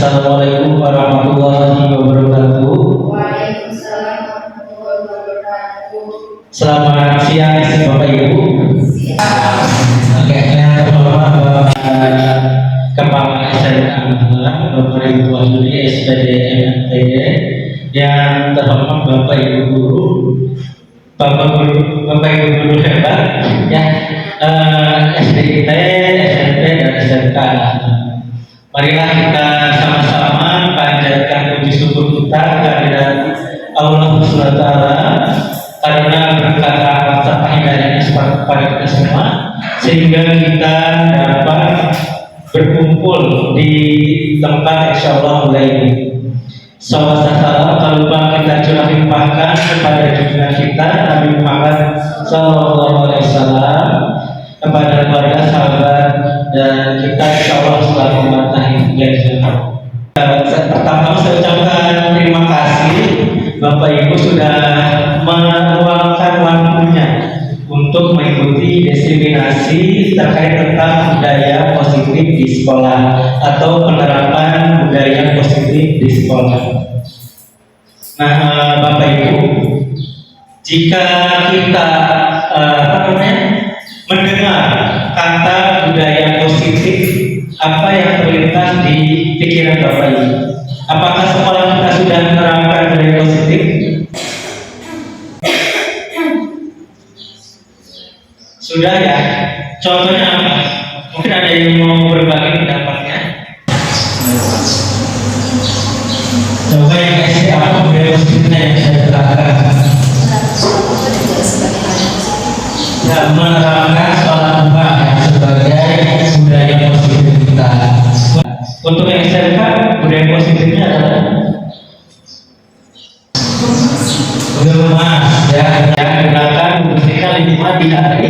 Assalamualaikum warahmatullahi wabarakatuh. Waalaikumsalam warahmatullahi wabarakatuh. Selamat siang Bapak Ibu. Oke, yang terhormat Bapak Kepala SMK Bapak Ibu Wahyudi SPD MNTD, yang terhormat Bapak Ibu guru, Bapak Ibu guru hebat, ya, SDIT, SMP dan SMK. Marilah kita sama-sama panjatkan puji syukur kita kehadirat Allah Subhanahu wa taala karena berkat rahmat serta hidayahnya kepada kita semua, sehingga kita dapat berkumpul di tempat insyaallah mulai ini. Salawat salam tak lupa kita curah limpahkan kepada junjungan kita Nabi Muhammad SAW, kepada keluarga, sahabat, dan kita insyaallah selalu mematahi janji. Pertama saya ucapkan terima kasih Bapak Ibu sudah meluangkan waktunya untuk mengikuti diseminasi terkait tentang budaya positif di sekolah atau penerapan budaya positif di sekolah. Nah, Bapak Ibu, jika kita mendengar kata budaya positif, apa yang terlintas di pikiran Bapak Ibu? Apakah sekolah kita sudah menerapkan budaya positif? Sudah ya? Contohnya apa? Mungkin ada yang mau berbagi pendapatnya? Coba yang SD apa budaya positifnya yang saya terapkan? Ya, menerapkan sholat duha sebagai budaya positif kita. Untuk yang SMK, budaya positifnya adalah bermas, ya, gunakan membersihkan lingkungan di hari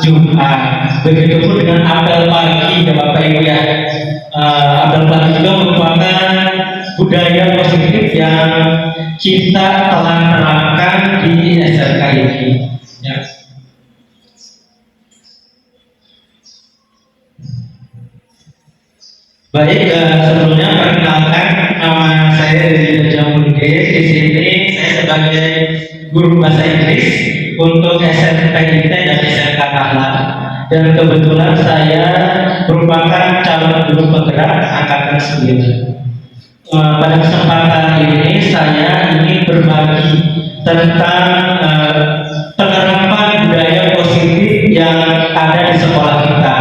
Jumat. Begitupun dengan apel pagi, ya Bapak Ibu ya. Apel pagi juga merupakan budaya positif yang kita telah terapkan di SMK ini. Ya. Baik, sebelumnya perkenalkan, nama saya Rizky Jamulge. Di sini saya sebagai guru bahasa Inggris untuk SMK dan SMK Tahlan, dan kebetulan saya merupakan calon guru penggerak angkatan 9. Pada kesempatan ini saya ingin berbagi tentang penerapan budaya positif yang ada di sekolah kita.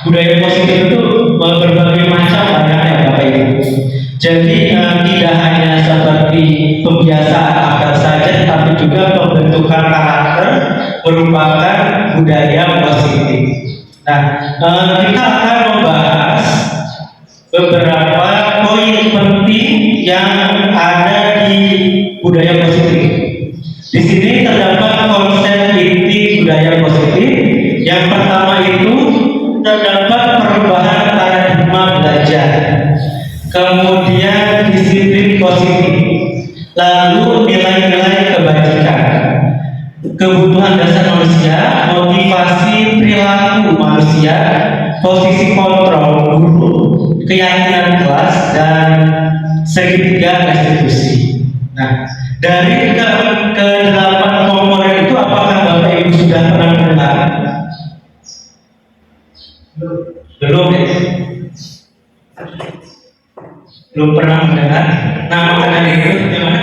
Budaya positif itu berbagai macam banyaknya Bapak Ibu. Jadi tidak hanya seperti pembiasaan akal saja, tapi juga pembentukan karakter merupakan budaya positif. Nah, kita akan membahas beberapa poin penting yang ada di budaya positif. Di sini terdapat konsep inti budaya positif. Yang pertama itu terdapat perubahan paradigma belajar, kemudian disiplin positif, lalu nilai-nilai kebajikan, kebutuhan dasar manusia, motivasi perilaku manusia, posisi kontrol guru, keyakinan kelas, dan segitiga restitusi. Nah, dari ke-8 komponen itu, apakah Bapak Ibu sudah pernah mendengar? Belum ya? Belum pernah mendengar. Nah, makanan itu gimana?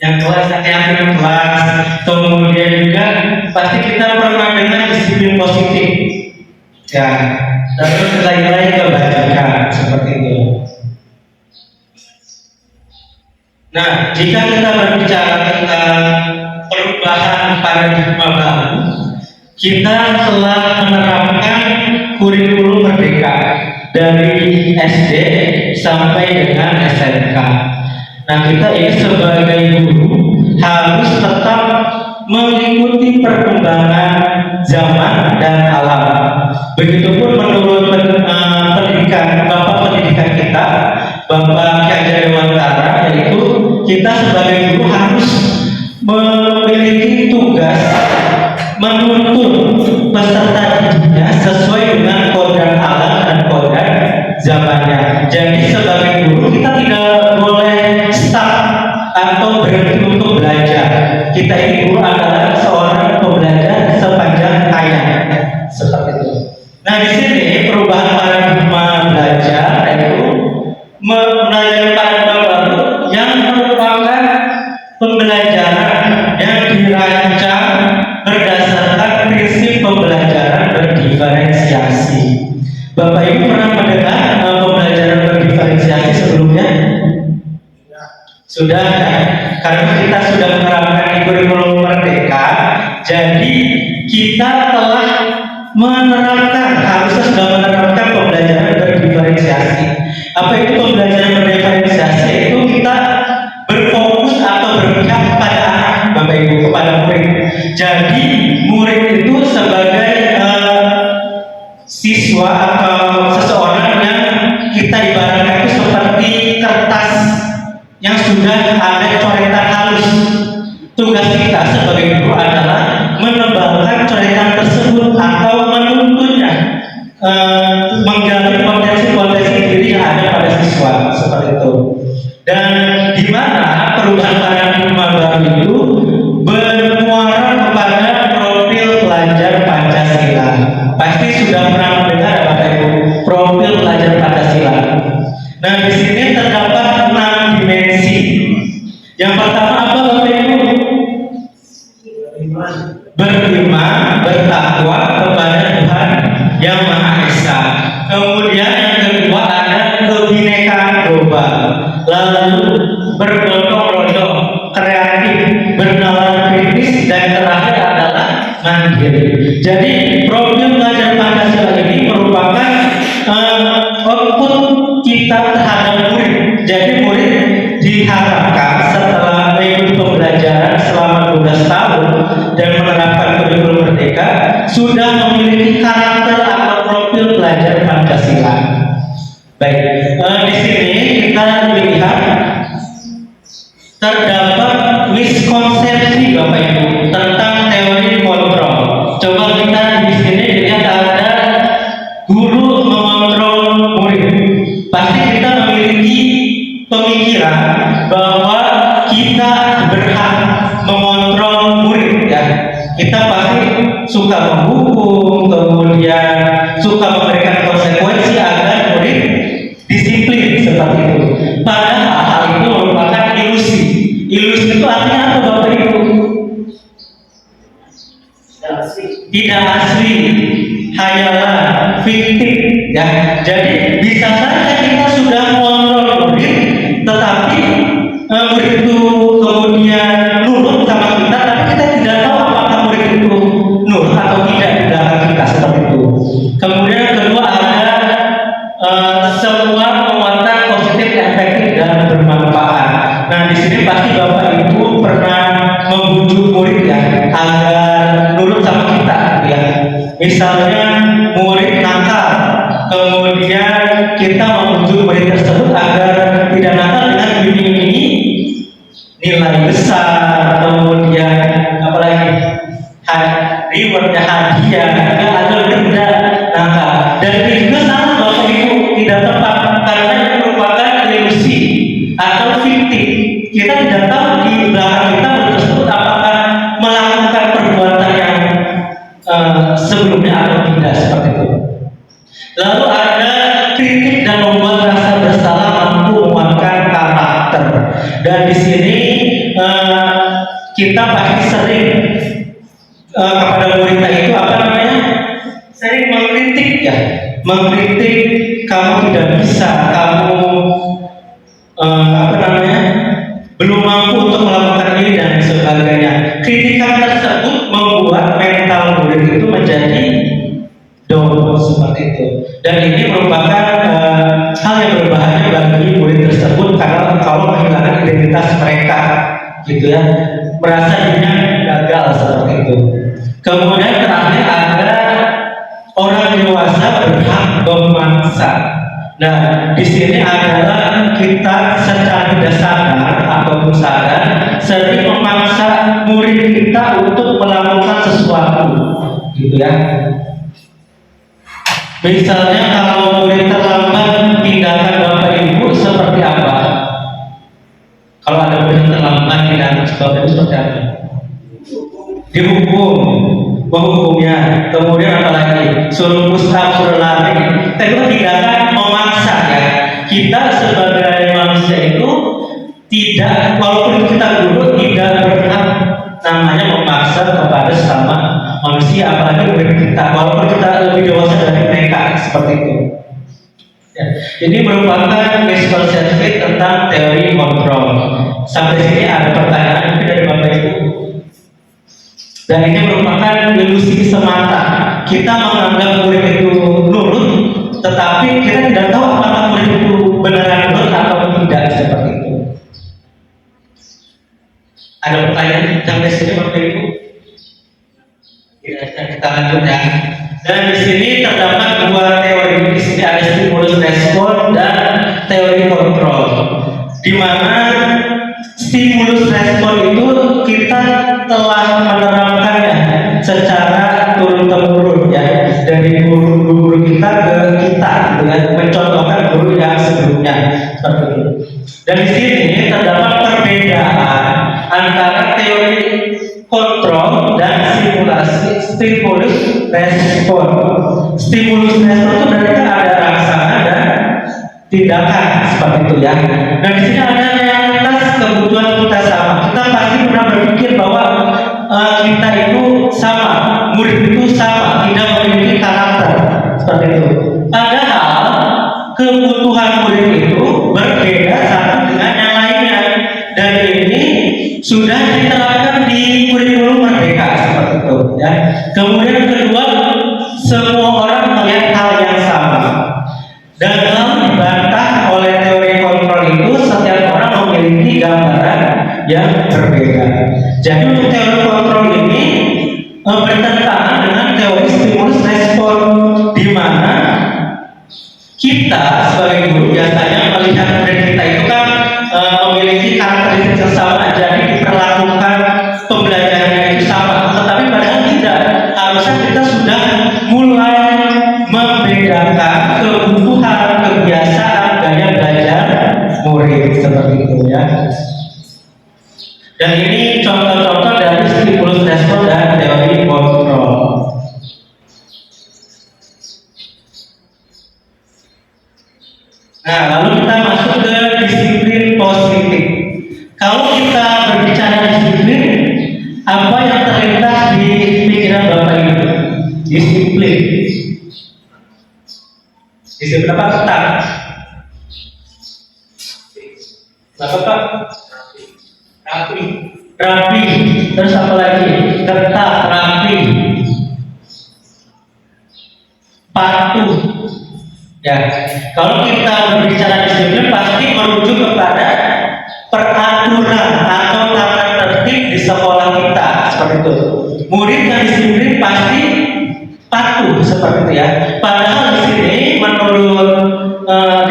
Yang kelas, keyakinan kelas. Kemudian juga pasti kita pernah dengar disiplin positif, ya. Terus nilai-nilai kebajikan seperti itu. Nah, jika kita berbicara tentang perubahan paradigma baru, kita telah menerapkan kurikulum merdeka dari SD sampai dengan SMK. Nah, kita ini sebagai guru harus tetap mengikuti perkembangan zaman dan alam. Begitupun menurut pendidikan Bapak pendidikan kita, Bapak Ki Hajar Dewantara, yaitu kita sebagai guru harus memiliki tugas menuntun peserta didiknya sesuai dengan kodrat alam dan kodrat zamannya. Jadi sebagai guru kita tidak boleh stuck atau berhenti untuk belajar. Kita ini guru adalah seorang pembelajar sepanjang hayat, seperti itu. Nah di sini perubahan paradigma belajar yaitu belajar paradigma baru yang merupakan pembelajaran yang dirancang berdasarkan prinsip pembelajaran berdiferensiasi. Bapak Ibu pernah mendengar pembelajaran berdiferensiasi sebelumnya? Sudah ya? Karena kita sudah menerapkan di kurikulum Merdeka, jadi kita telah menerapkan, harusnya sudah menerapkan pembelajaran berdiferensiasi. Apa itu pembelajaran berdiferensiasi? Itu kita berfokus atau berpihak kepada anak, Bapak Ibu, kepada murid. Jadi murid itu sebagai siswa atau seseorang yang kita ibaratkan itu seperti kertas yang sudah ada coretan halus. Tugas kita sebagai guru adalah menebalkan coretan tersebut atau menuntunnya, menggali potensi-potensi diri yang ada pada siswa, seperti itu. Dan di mana perubahan paradigma baru itu bermuara kepada profil pelajar Pancasila. Pasti sudah pernah mendengar Bapak Ibu profil pelajar Pancasila. Nah di sini terdapat 6 dimensi. Yang pertama apa Bapak Ibu? Beriman, bertakwa kepada Tuhan yang Maha Esa. Kemudian yang kedua ada kebinekaan global. Lalu bergotong royong, kreatif, bernalar kritis, dan terakhir adalah mandiri. Jadi profil pelajar Pancasila ini merupakan output kita terhadap murid. Jadi murid diharapkan setelah mengikuti pembelajaran selama 12 tahun dan menerapkan kurikulum Merdeka sudah memiliki karakter atau profil pelajar Pancasila. Baik, di sini kita lihat terdapat miskonsepsi Bapak Ibu tentang teori kontrol. Coba kita di sini lihat ada guru mengontrol murid. Pasti kita memiliki pemikiran bahwa kita berhak mengontrol murid ya. Kita pasti suka menghukum, kemudian suka memberikan konsekuensi agar murid disiplin seperti itu. Padahal hal itu merupakan ilusi. Ilusi itu artinya apa Bapak Ibu? Tidak asli, hayalan, fiktif ya. Jadi bisa saja kita sudah mengontrol murid, tetapi murid itu kemudian nurut sama kita, tapi kita tidak tahu apakah murid itu nurut atau tidak di belakang kita, seperti itu. Kemudian yang kedua ada sebuah penguatan positif, efektif, dan bermanfaat. Nah di sini pasti Bapak Ibu pernah membujuk murid ya agar nurut sama kita ya. Misalnya murid nakal, kemudian kita membujuk murid tersebut agar tidak nakal dengan iming-imingi nilai besar, kemudian apalagi rewardnya hadiah, agar tidak nakal. Dan itu juga sama Bapak Ibu tidak tepat karena itu merupakan ilusi atau fiktif. Kita tidak tahu di belakang kita murid tersebut apakah melakukan perbuatan yang sebelumnya atau tidak, seperti itu. Lalu ada kritik dan membuat rasa bersalah mampu menguatkan karakter. Dan di sini kita pasti sering kepada murid itu apa namanya? Sering mengkritik ya, mengkritik kamu tidak bisa, kamu apa namanya? Belum mampu untuk melakukan ini dan sebagainya. Kritikan tersebut membuat mental murid itu menjadi down seperti itu. Dan ini merupakan hal yang berbahaya bagi murid tersebut karena kalau kehilangan identitas mereka, gitu ya, merasa dirinya gagal seperti itu. Kemudian terakhir ada orang dewasa berhak memaksa. Nah, di sini adalah kita secara tidak sadar ataupun sadar sering memaksa murid kita untuk melakukan sesuatu, gitu ya. Misalnya kalau murid terlambat, tindakan Bapak pidana Bapak Ibu seperti apa? Dihukum, menghukumnya. Kemudian apalagi suruh push-up, suruh lari. Kedua tindakan memaksa ya. Kita sebagai manusia itu tidak, walaupun kita guru, tidak berhak namanya memaksa kepada sesama manusia, apalagi murid kita, walaupun kita lebih dewasa dari mereka, seperti itu. Ya. Ini merupakan misconception tentang teori kontrol. Sampai sini ada pertanyaan mungkin dari Bapak Ibu. Dan ini merupakan ilusi semata. Kita menganggap murid itu nurut, tetapi kita tidak tahu apakah murid itu beneran nurut atau tidak, seperti itu. Ada pertanyaan sampai sini Bapak Ibu? Kita lanjut ya. Dan di sini terdapat dua teori. Di sini ada stimulus respon dan teori kontrol. Di mana stimulus respon itu kita telah menerapkannya secara turun-temurun ya, dari guru-guru kita ke kita, dengan mencontohkan guru yang sebelumnya seperti itu. Dan di sini terdapat perbedaan antara teori kontrol dan stimulus respon. Stimulus respon itu berarti ada raksana dan tindakan seperti itu ya. Dan di sini ada realitas kebutuhan kita sama. Kita pasti pernah berpikir bahwa kita itu sama, murid itu sama, tidak memiliki karakter seperti itu. Padahal kebutuhan murid itu berbeda satu dengan yang lainnya, dan ini sudah diterapkan di kurikulum Merdeka seperti itu ya. Kemudian kedua, semua orang melihat hal yang sama. Dalam dibantah oleh teori kontrol itu, setiap orang memiliki gambaran yang berbeda. Jadi untuk teori kontrol ini bertentangan dengan teori stimulus respon, di mana kita sebagai guru biasanya melihat murid kita itu kan memiliki karakteristik yang sama, jadi diperlakukan pembelajarannya itu sama. Tetapi padahal tidak, harusnya kita sudah mulai membedakan kebutuhan, kebiasaan, gaya belajar murid seperti itu ya. Dan ini contoh-contoh dari stimulus respon dan teori kontrol. Nah, lalu kita masuk ke disiplin positif. Kalau kita berbicara disiplin, apa yang terlintas di pikiran Bapak Ibu? Disiplin. Disiplin apa? Ketat. Apa Pak? Rapi. Rapi. Terus apa lagi? Ketat, rapi. Patuh. Ya, kalau kita berbicara disiplin pasti merujuk kepada peraturan atau tata tertib di sekolah kita seperti itu. Murid yang disiplin pasti patuh seperti itu ya. Padahal di sini menurut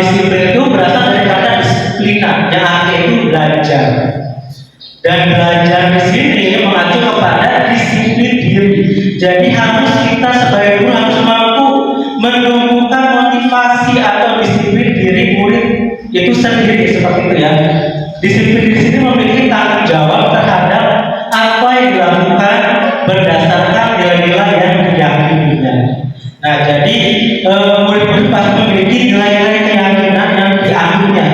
disiplin itu berasal dari kata disiplina, yang artinya itu belajar. Dan belajar di sini mengacu kepada disiplin diri. Jadi harus kita sebagai guru harus mampu menumbuhkan motivasi atau disiplin diri murid itu sendiri seperti itu ya. Disiplin di sini memiliki tanggung jawab terhadap apa yang dilakukan berdasarkan nilai-nilai yang diyakininya. Nah, jadi murid-murid pasti memiliki nilai-nilai keyakinan yang diakuinya.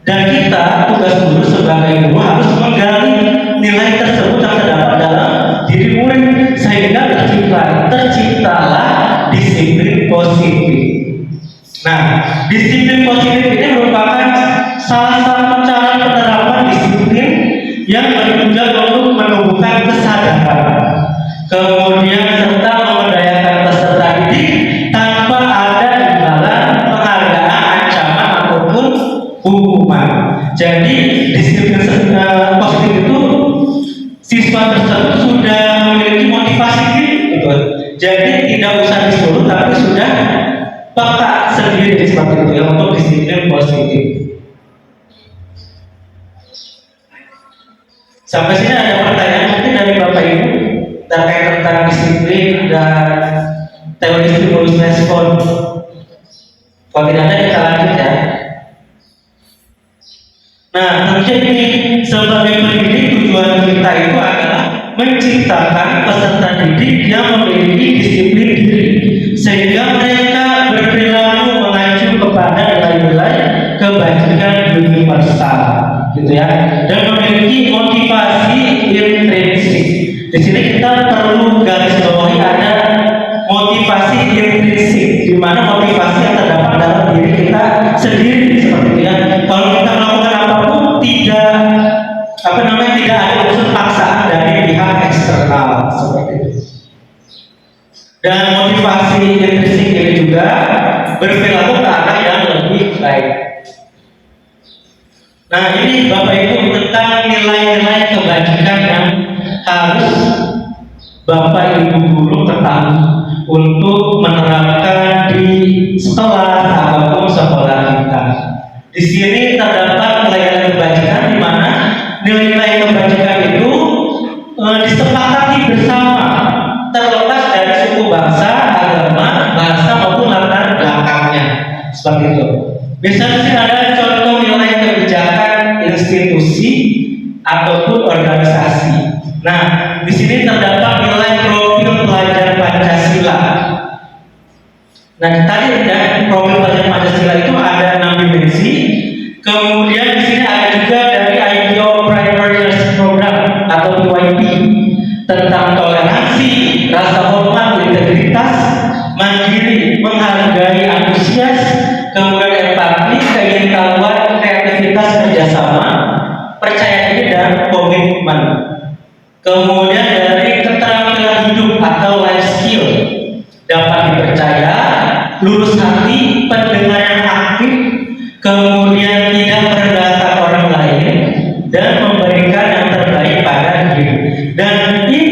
Dan kita tugas guru sebagai guru harus menggali nilai tersebut yang terdapat dalam diri murid sehingga terciptalah disiplin positif. Nah, disiplin positif ini merupakan salah satu cara penerapan disiplin yang bertujuan untuk menumbuhkan kesadaran, kemudian serta memberdayakan peserta didik tanpa ada imbalan, penghargaan, ancaman ataupun hukuman. Jadi disiplin positif itu siswa tersebut sudah memiliki motivasi diri, gitu. Jadi tidak usah disuruh, tapi sudah peka sendiri seperti itu ya, untuk disiplin positif. Sampai sini ada pertanyaan mungkin dari Bapak Ibu terkait tentang disiplin dan teori stimulus respon. Kalau tidak ada kita lanjut ya. Nah, tentunya ini sebagai pendidik menciptakan peserta didik yang memiliki disiplin diri, sehingga mereka berperilaku mengacu kepada nilai-nilai kebajikan universal, gitu ya, dan memiliki motivasi intrinsik. Di sini kita perlu garis bawahi ada motivasi intrinsik, di mana motivasi yang terdapat dalam diri kita sendiri, seperti itu ya. Kalau kita melakukan apapun tidak tidak ada unsur paksaan dari pihak eksternal, seperti itu. Dan motivasi intrinsik ini juga berperilaku ke arah yang lebih baik. Nah, ini Bapak Ibu tentang nilai-nilai kebajikan yang harus Bapak Ibu guru ketahui untuk menerapkan di sekolah ataupun sekolah kita. Di sini terdapat nilai-nilai kebajikan di mana nilai-nilai kebajikan itu disepakati bersama, terlepas dari suku bangsa, agama, bahasa maupun latar belakangnya, seperti itu. Misalnya ada contoh nilai kebijakan institusi ataupun organisasi. Nah, di sini terdapat nilai profil pelajar Pancasila. Nah, tadi ya, profil pelajar Pancasila itu ada 6 dimensi. Kemudian di sini ada juga dari IPO Primaries Program atau PYP tentang toleransi, rasa hormat, integritas, mandiri, menghargai, antusias, kemudian empati, keingin-tahuan, kreativitas, kerjasama, percaya diri dan komitmen. Kemudian dari keterampilan hidup atau life skill, dapat dipercaya, lurus hati, pendengar yang aktif, kemudian tidak merendahkan orang lain, dan memberikan yang terbaik pada diri. Dan ini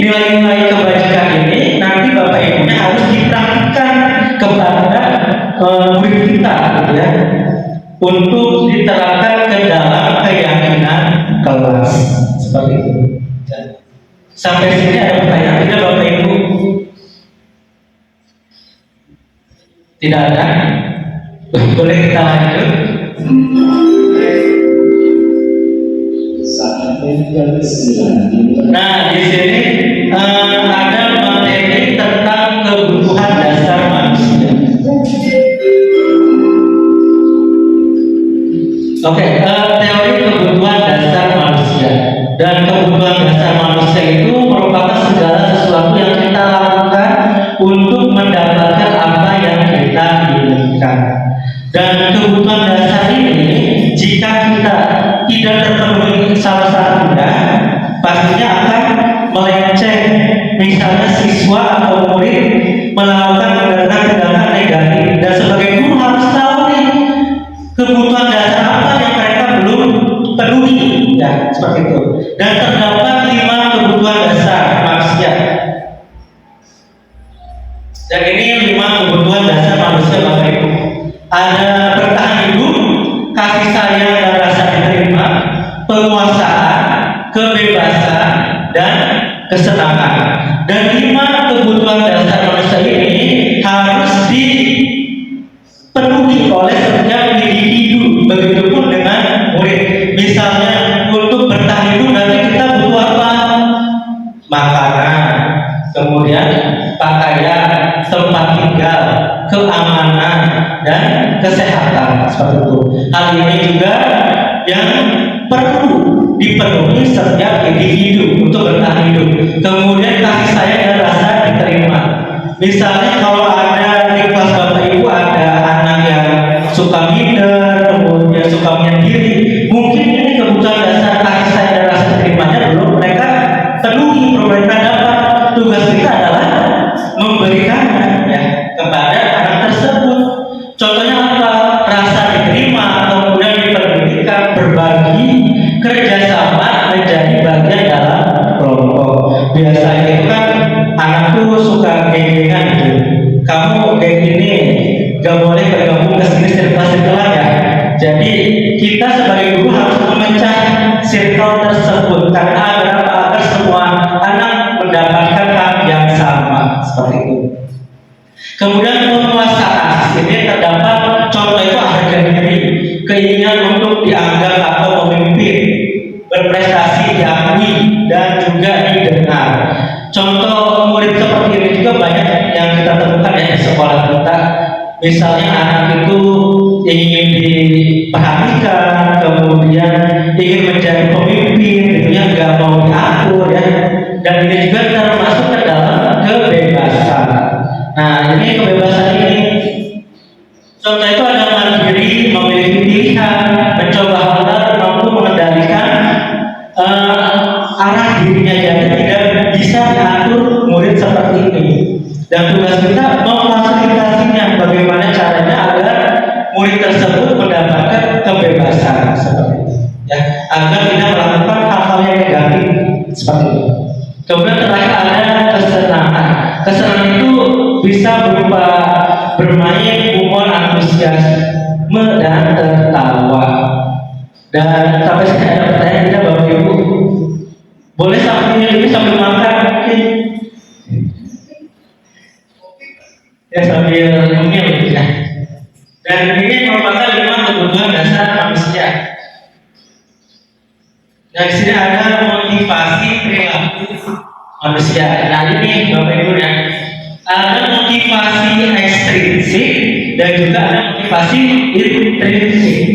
nilai-nilai kebajikan ini nanti Bapak Ibunya harus dipraktikkan kepada murid kita, gitu ya, untuk diterapkan ke dalam keyakinan kelas, seperti itu. Sampai sini ada pertanyaan tidak Bapak Ibu? Tidak ada? Boleh kita lanjut? Nah, di sini ada materi tentang kebutuhan dasar manusia. Oke, teori kebutuhan dasar manusia. Dan kebutuhan dasar manusia itu merupakan segala sesuatu yang kita lakukan untuk mendapatkan apa yang kita inginkan. Dan kebutuhan dasar ini, jika kita tidak terpenuhi salah satunya, pastinya akan melenceng. Misalnya siswa atau murid melakukan tindakan negatif, dan sebagai guru harus tahu nih kebutuhan dasar apa yang mereka belum penuhi, ya, seperti itu. Dan terdapat 5 kebutuhan dasar manusia. Dan ini 5 kebutuhan dasar manusia Bapak Ibu. Ada bertahan hidup, kasih sayang dan rasa diterima, penguasaan, kebebasan, dan kesenangan. Dan 5 kebutuhan dasar manusia ini harus dipenuhi oleh setiap individu. Begitupun dengan murid. Misalnya untuk bertahan hidup nanti kita butuh apa? Makanan, kemudian pakaian, tempat tinggal, keamanan, dan kesehatan, seperti itu. Hal ini juga yang perlu dipenuhi setiap individu untuk bertahan hidup. Kemudian kasih sayang dan rasa diterima. Misalnya kalau ada di kelas Bapak Ibu ada anak yang suka minder, kemudian suka menyendiri, mungkin ini kebutuhan dasar kasih sayang dan rasa terimanya belum mereka penuhi, belum mereka dapat. Tugas kita adalah memberikannya, ya, kepada anak tersebut. Contohnya apa? Rasa diterima, kemudian diperhatikan, berbagi, kerjasama, menjadi bagian dalam kelompok. Biasanya itu kan anakku suka geng-gengan gitu. juga didengar. Contoh murid seperti ini juga banyak yang kita temukan ya di sekolah kita. Misalnya anak itu ingin diperhatikan, kemudian ingin menjadi pemimpin, gitu ya, nggak mau diatur ya. Dan ini juga termasuk ke dalam kebebasan. Nah, ini kebebasan ini. Contoh itu ada mandiri, memiliki pilihan, mencoba hal baru, mampu mengendalikan arah dirinya, jadi tidak bisa diatur murid seperti ini. Dan tugas kita memfasilitasinya, bagaimana caranya agar murid tersebut mendapatkan kebebasan seperti itu, ya, agar tidak melakukan hal-hal yang negatif seperti itu. Kemudian terakhir ada kesenangan. Kesenangan itu bisa berupa bermain, humor, antusiasme, dan tertawa. Dan sampai sini ada pertanyaan tidak Bapak Ibu? Boleh sambil ini sambil makan mungkin? Ya, sambil ngemil ya. Dan ini merupakan 5 kebutuhan dasar manusia. Dan di sini ada motivasi perilaku manusia. Nah, ini Bapak Ibu ya. Ada motivasi ekstrinsik dan juga ada motivasi intrinsik.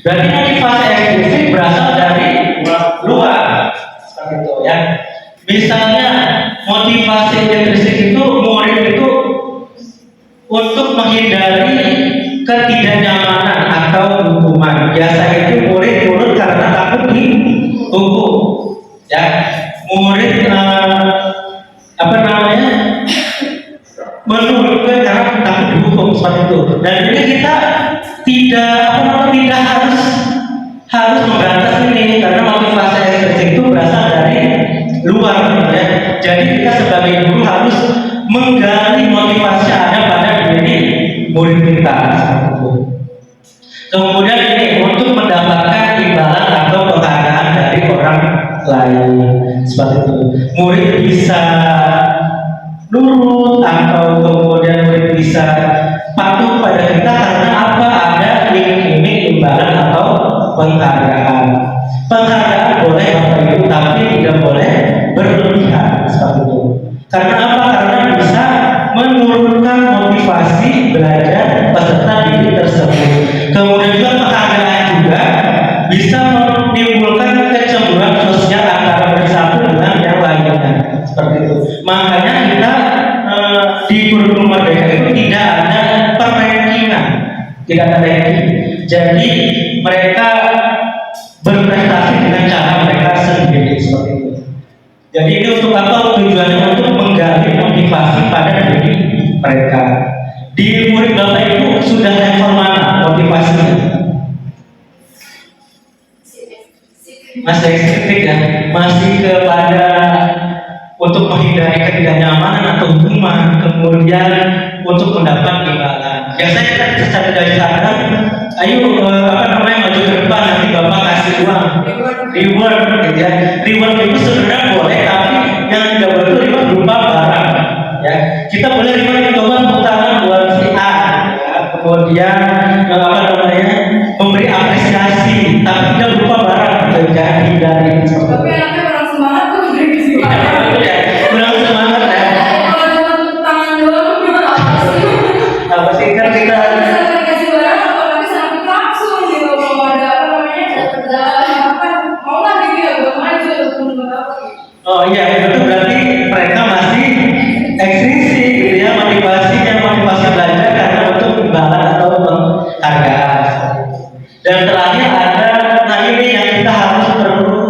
Berarti motivasi ekstrinsik berasal dari luar, seperti itu ya. Misalnya motivasi intrinsik itu murid itu untuk menghindari ketidaknyamanan atau hukuman. Biasa itu murid nurut karena takut dihukum, ya. Murid menurut karena takut dihukum seperti itu. Dan ini kita tidak harus memberantas ini karena motivasi ekstrinsik itu berasal dari luar, ya. Jadi kita sebagai guru harus menggali motivasi ada pada diri murid kita seperti itu. Kemudian ini untuk mendapatkan imbalan atau penghargaan dari orang lain seperti itu. Murid bisa nurut atau kemudian murid bisa patuh pada kita karena apa? Ada iming-iming imbalan atau penghargaan. Penghargaan boleh Bapak Ibu, tapi tidak boleh berlebihan seperti itu. Karena apa? Karena bisa menurunkan motivasi belajar peserta didik tersebut. Kemudian juga penghargaan juga bisa menimbulkan kecemburuan sosial antara murid satu dengan yang lainnya seperti itu. Makanya kita di kurikulum Merdeka itu tidak ada perrankingan, tidak ada ranking. Jadi mereka berprestasi dengan cara mereka sendiri seperti itu. Jadi ini untuk apa? Tujuannya untuk menggali motivasi pada diri mereka. Di murid Bapak Ibu sudah level mana motivasinya? Masih ekstrik ya, masih kepada untuk menghindari ketidaknyamanan atau hukuman, kemudian untuk mendapat imbalan. Biasanya kita secara dari sana, ayo maju ke depan, nanti Bapak kasih uang, reward, gitu ya. Reward itu sebenarnya boleh, tapi yang tidak boleh itu reward berupa barang. Ya, kita boleh reward coba tepuk tangan buat si A, ya. Kemudian memberi apresiasi, tapi tidak berupa barang, jadi dari. Tapi anaknya kurang semangat tuh dari semangat. Ya, kurang semangat ya. Kalau cuma tepuk tangan doang, apa sih? Apa sih kan kita Dikasih barang, apalagi sampai langsung gitu. Mau ada mau lah gitu ya, gue maju untuk apa gitu. oh iya itu berarti mereka masih ekstrinsik gitu ya, motivasi belajar karena untuk imbalan atau penghargaan. Dan terakhir ada, nah ini yang kita harus perlu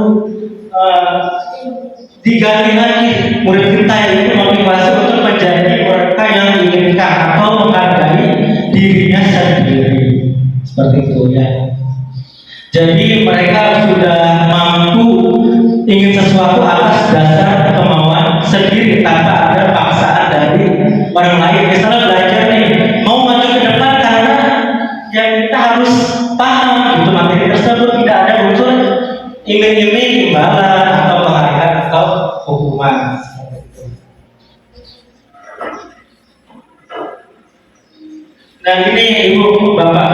diganti lagi murid kita ini motivasi untuk menjadi mereka yang diinginkan atau menghargai dirinya sendiri seperti itu ya. Jadi mereka sudah mampu ingin sesuatu atas dasar kemauan sendiri tanpa ada paksaan dari orang lain. Misalnya belajar nih, mau maju ke depan karena yang kita harus paham itu materi tersebut, tidak ada unsur iming-iming imbalan atau penghargaan atau hukuman. Dan ini Ibu Bapak,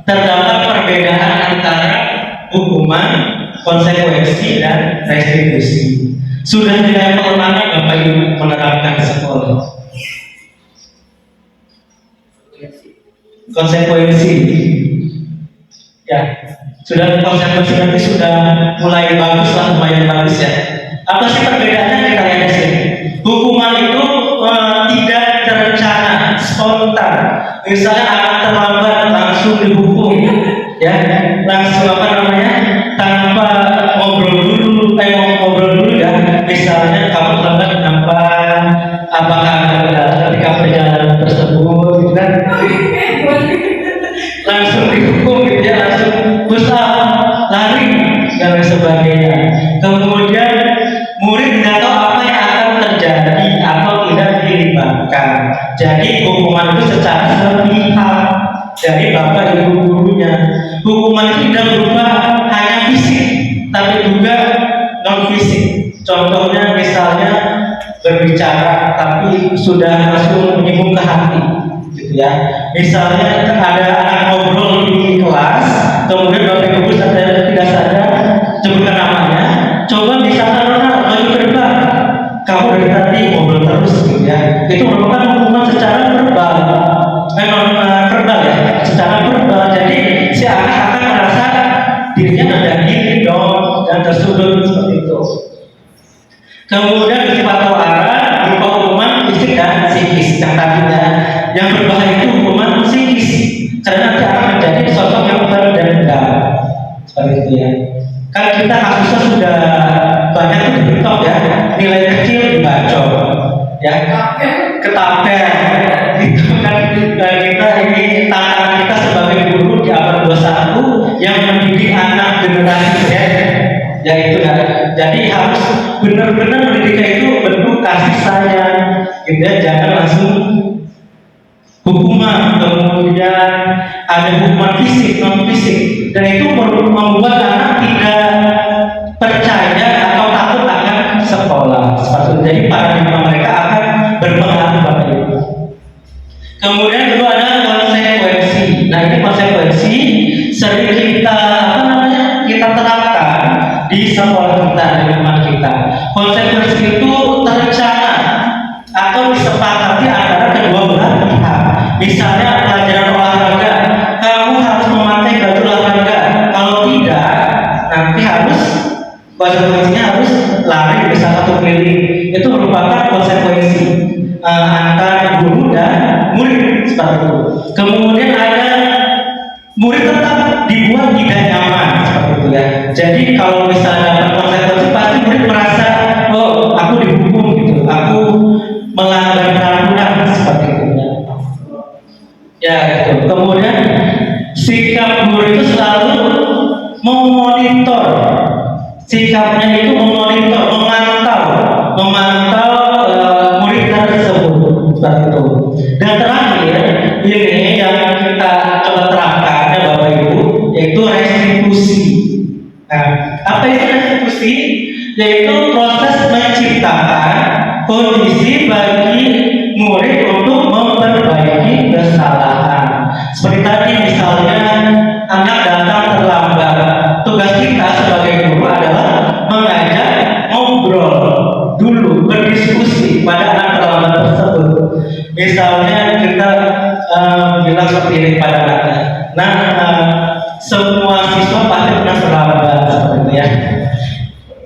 terdapat perbedaan antara hukuman, konsekuensi, dan restitusi. Sudah di level mana Bapak Ibu menerapkan sekolah? Konsekuensi. Ya, sudah konsekuensi nanti sudah mulai bagus lah, lumayan bagus ya. Apa sih perbedaannya kita lihat di sini? Hukuman itu tidak terencana, spontan. Misalnya anak terlambat langsung dihukum, ya, langsung apa namanya, tanpa ngobrol dulu, ngobrol dulu ya. Misalnya kamu terlambat kenapa? Apakah ada ketika perjalanan tersebut, gitu kan? Langsung dihukum gitu ya, langsung push up, lari dan lain sebagainya. Kemudian murid tidak tahu apa yang akan terjadi atau tidak dilibatkan. Jadi hukuman itu secara sepihak dari bapak ibu gurunya. Hukuman itu tidak berupa hanya fisik, tapi juga non fisik. Contohnya misalnya berbicara tapi sudah langsung menyinggung ke hati, gitu ya. Misalnya ada anak ngobrol di kelas, kemudian bapak ibu tidak sadar sebutkan namanya, coba misalkan maju ke depan, kamu dari tadi ngobrol terus, gitu ya. Itu merupakan hukuman secara verbal, verbal ya, secara verbal. Jadi si anak akan merasa dirinya ada diri dong dan tersudut seperti itu. Kemudian bersifat arah berupa hukuman fisik dan psikis yang tadinya. Yang berbahaya itu hukuman psikis, karena nanti akan menjadi sosok yang terdendam seperti itu ya. Kan kita kasusnya sudah banyak tuh dibentuk ya, nilai kecil dibacok, ya, ketapel, itu kan kita ini tantangan kita sebagai guru di abad 21 yang mendidik anak generasi Z, ya itu ya. Jadi harus benar-benar pendidikan itu bentuk kasih sayang, gitu ya, jangan langsung hukuman. Kemudian ada hukuman fisik, non fisik, dan itu membuat anak tidak percaya atau takut akan sekolah. Seperti itu. Jadi paradigma mereka akan berpengaruh pada itu. Kemudian kedua ada konsekuensi. Nah ini konsekuensi sering kita kita terapkan di sekolah kita, di rumah kita. Konsekuensi itu terencana atau disepakati antara kedua belah pihak. Misalnya pelajaran olahraga, kamu harus memakai baju olahraga. Kalau tidak, nanti harus konsekuensinya harus lari bisa 1 keliling. Itu merupakan konsekuensi antara guru dan murid seperti itu. Kemudian ada murid tetap dibuat tidak nyaman seperti itu ya. Jadi kalau misalnya dapat konsekuensi pasti murid merasa oh aku dihukum gitu, aku melanggar peraturan seperti itu ya. Ya gitu. Kemudian sikap guru itu selalu memonitor, sikapnya itu memonitor, memantau murid tersebut seperti itu. Dan terakhir ini yang kita coba terapkan ya Bapak Ibu, yaitu restitusi. Nah, apa itu restitusi? Yaitu proses menciptakan kondisi bagi murid untuk memperbaiki kesalahan. Seperti tadi misalnya anak datang terlambat, tugas kita sebagai guru adalah mengajak ngobrol dulu, berdiskusi pada anak terlambat tersebut. Misalnya kita bilang seperti ini pada anaknya, nah semua siswa pasti pernah terlambat seperti itu ya.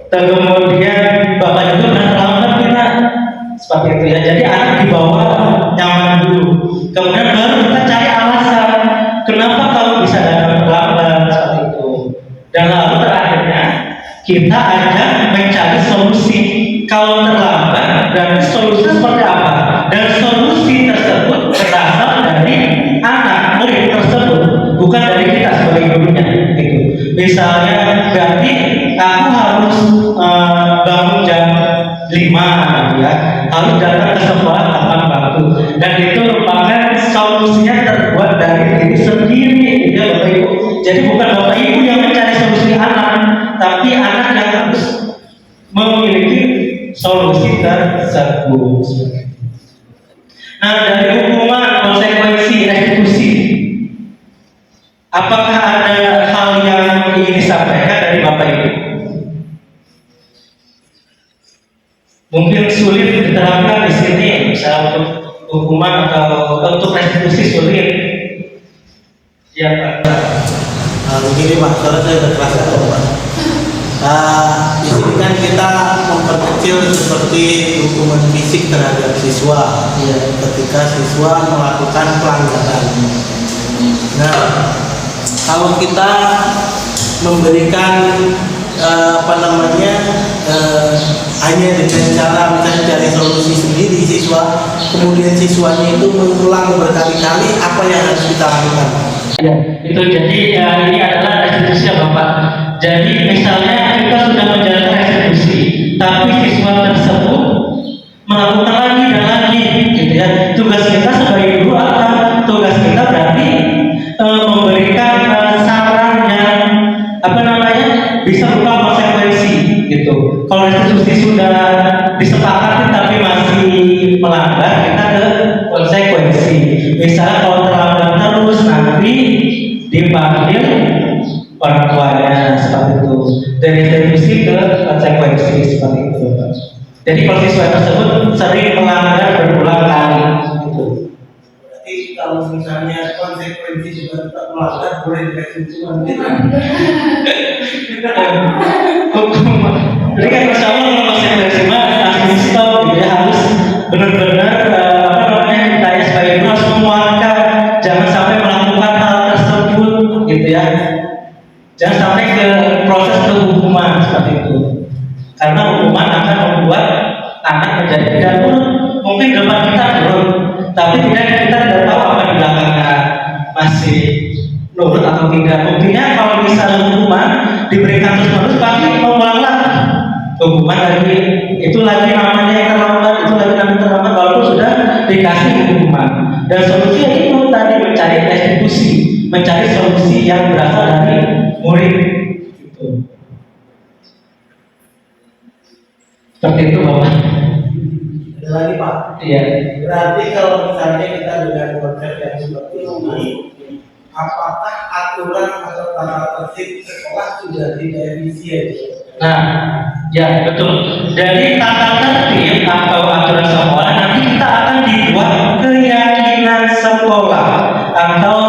Kemudian bapak juga pernah terlambat kita seperti itu ya. Jadi anak dibawa nyaman dulu, kemudian baru kita cari alasan kenapa kamu bisa datang terlambat seperti itu. Dan lalu terakhirnya kita ajak mencari solusi. Kalau terlambat, berarti solusi seperti apa? Dan solusi tersebut berasal dari anak murid tersebut, bukan dari kita sebagai gurunya. Gitu. Misalnya, berarti aku harus bangun jam 5, ya, harus datang ke sekolah tepat waktu. Dan itu merupakan solusinya terbuat dari diri sendiri, ya Bapak Ibu. Jadi bukan Bapak Ibu yang mencari solusi anak, tapi anak yang harus memiliki solusi tersebut. Nah, dari hukuman, konsekuensi, restitusi, apakah ada hal yang ingin disampaikan dari Bapak Ibu? mungkin sulit diterapkan di sini, misalnya untuk hukuman atau untuk restitusi sulit. Ya Pak. Begini Pak, soalnya saya udah keras atau Pak. Di sini kan kita memperkecil seperti hukuman fisik terhadap siswa, ketika siswa melakukan pelanggaran. Nah, kalau kita memberikan hanya dengan cara misalnya cari solusi sendiri siswa, kemudian siswanya itu mengulang berkali-kali, apa yang harus kita lakukan? Ya, itu jadi ini adalah restitusi ya Bapak. Jadi misalnya kita sudah menjalankan restitusi, tapi siswa tersebut melakukan lagi dan lagi, gitu ya. Tugas kita sebagai guru apa? Tugas kita berarti memberikan saran yang bisa berupa konsekuensi, gitu. Kalau restitusi sudah disepakati tapi masih melanggar, kita ke konsekuensi. Misalnya kalau terlambat terus nanti dipanggil orang tuanya, seperti itu. Dari restitusi ke konsekuensi seperti itu. Jadi kalau siswa tersebut sering melanggar berulang kali, gitu. Berarti kalau misalnya konsekuensi juga tetap melanggar, boleh dikasih hukuman gitu. Hukuman. Jadi kan bersama kalau konsekuensi mah langsung stop, gitu ya, harus benar-benar kita sebagai guru harus menguatkan, jangan sampai melakukan hal tersebut, gitu ya. Jangan sampai ke proses kehukuman seperti itu. Karena hukuman akan membuat anak menjadi tidak nurut. Mungkin depan kita nurut, tapi kita tidak tahu apa di belakangnya masih nurut atau tidak. Buktinya kalau misalnya hukuman diberikan terus-menerus, pasti mengulang lagi hukuman lagi. Itu lagi namanya yang terlambat, itu lagi namanya terlambat walaupun sudah dikasih hukuman. Dan solusinya itu tadi mencari restitusi, mencari solusi yang berasal dari murid. Gitu. Seperti itu Bapak. Ada lagi Pak? Iya. Berarti kalau misalnya kita dengan konsep yang seperti ini, apakah aturan atau tata tertib sekolah sudah direvisi ya? Nah, ya betul. Dari tata tertib atau aturan sekolah nanti kita akan dibuat keyakinan sekolah atau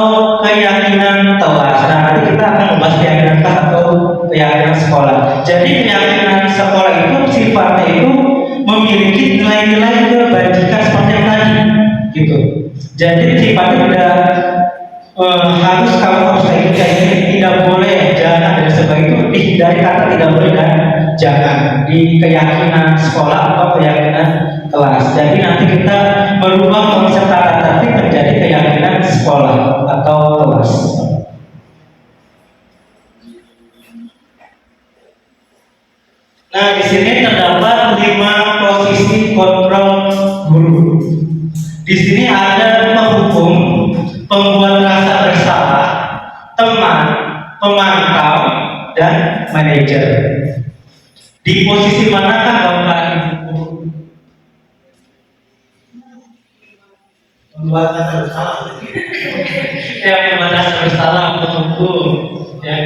keyakinan kelas. Nah, nanti kita akan membahas keyakinan kelas atau keyakinan sekolah. Jadi keyakinan sekolah itu sifatnya itu memiliki nilai-nilai kebajikan seperti yang tadi, gitu. Jadi sifatnya udah harus kamu harus kayak ini, tidak boleh, jangan dan sebagainya, itu dihindari kata tidak boleh dan jangan di keyakinan sekolah atau keyakinan kelas. Jadi nanti kita merubah konsep tata tertib menjadi keyakinan sekolah atau kelas. Nah, di sini terdapat 5 posisi kontrol guru. Di sini ada penghukum, pembuat rasa bersalah, teman, pemantau, dan manajer. Di posisi manakah Bapak Ibu? Membuat rasa bersalah. Yang membuat rasa bersalah, penghukum. Ya.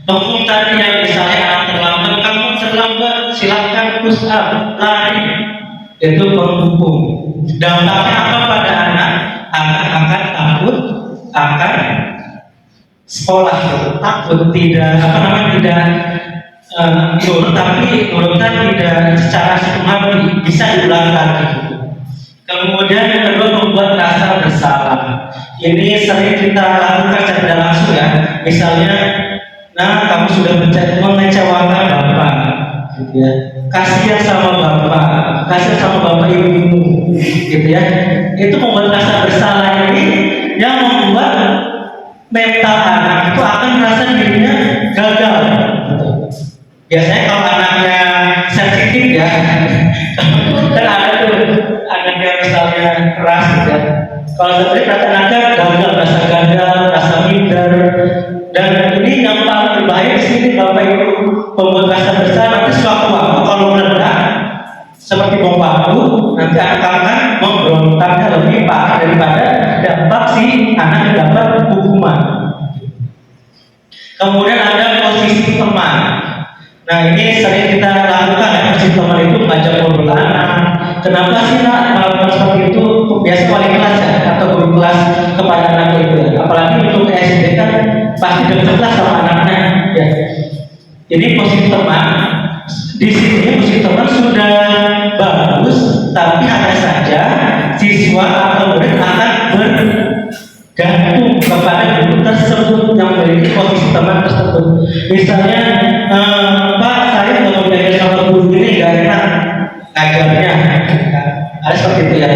Penghukum tadi yang misalnya anak terlambat, kamu terlambat, silakan push up, lari. Itu penghukum. Dampaknya apa pada anak? Anak akan takut, akan sekolah, takut, tidak tidak nurut, tapi nurutnya tidak secara sistematis, bisa diulang lagi. Kemudian yang kedua, membuat rasa bersalah. Ini sering kita lakukan secara langsung ya. Misalnya, nah kamu sudah mengecewakan bapak, gitu ya. Kasihan sama bapak, kasihan sama bapak ibumu, gitu ya. Itu membuat rasa bersalah ini yang membuat mental anak itu akan merasa dirinya gagal. Gitu. Biasanya kalau anaknya sensitif ya, kan ada tuh anak yang misalnya keras gitu ya. Kalau sensitif anaknya gagal, rasa minder, dan ini yang paling berbahaya di sini Bapak Ibu, pembuat rasa bersalah nanti sewaktu-waktu kalau meledak seperti bom waktu, nanti akan memberontaknya lebih parah daripada dampak si anak yang dapat hukuman. Kemudian ada posisi teman. Nah ini sering kita lakukan ya, posisi teman itu mengajak obrolan kenapa sih nak melakukan seperti itu? Biasa wali kelas ya atau guru kelas kepada anak itu ya. Apalagi untuk SD kan pasti dekat sama anaknya ya. Ini posisi teman di sini posisi teman sudah bagus, tapi hanya saja siswa atau murid akan bergantung kepada guru tersebut yang memiliki posisi teman tersebut. Misalnya, Pak, saya nggak mau belajar sama guru ini, nggak enak ngajarnya. Ada seperti itu ya.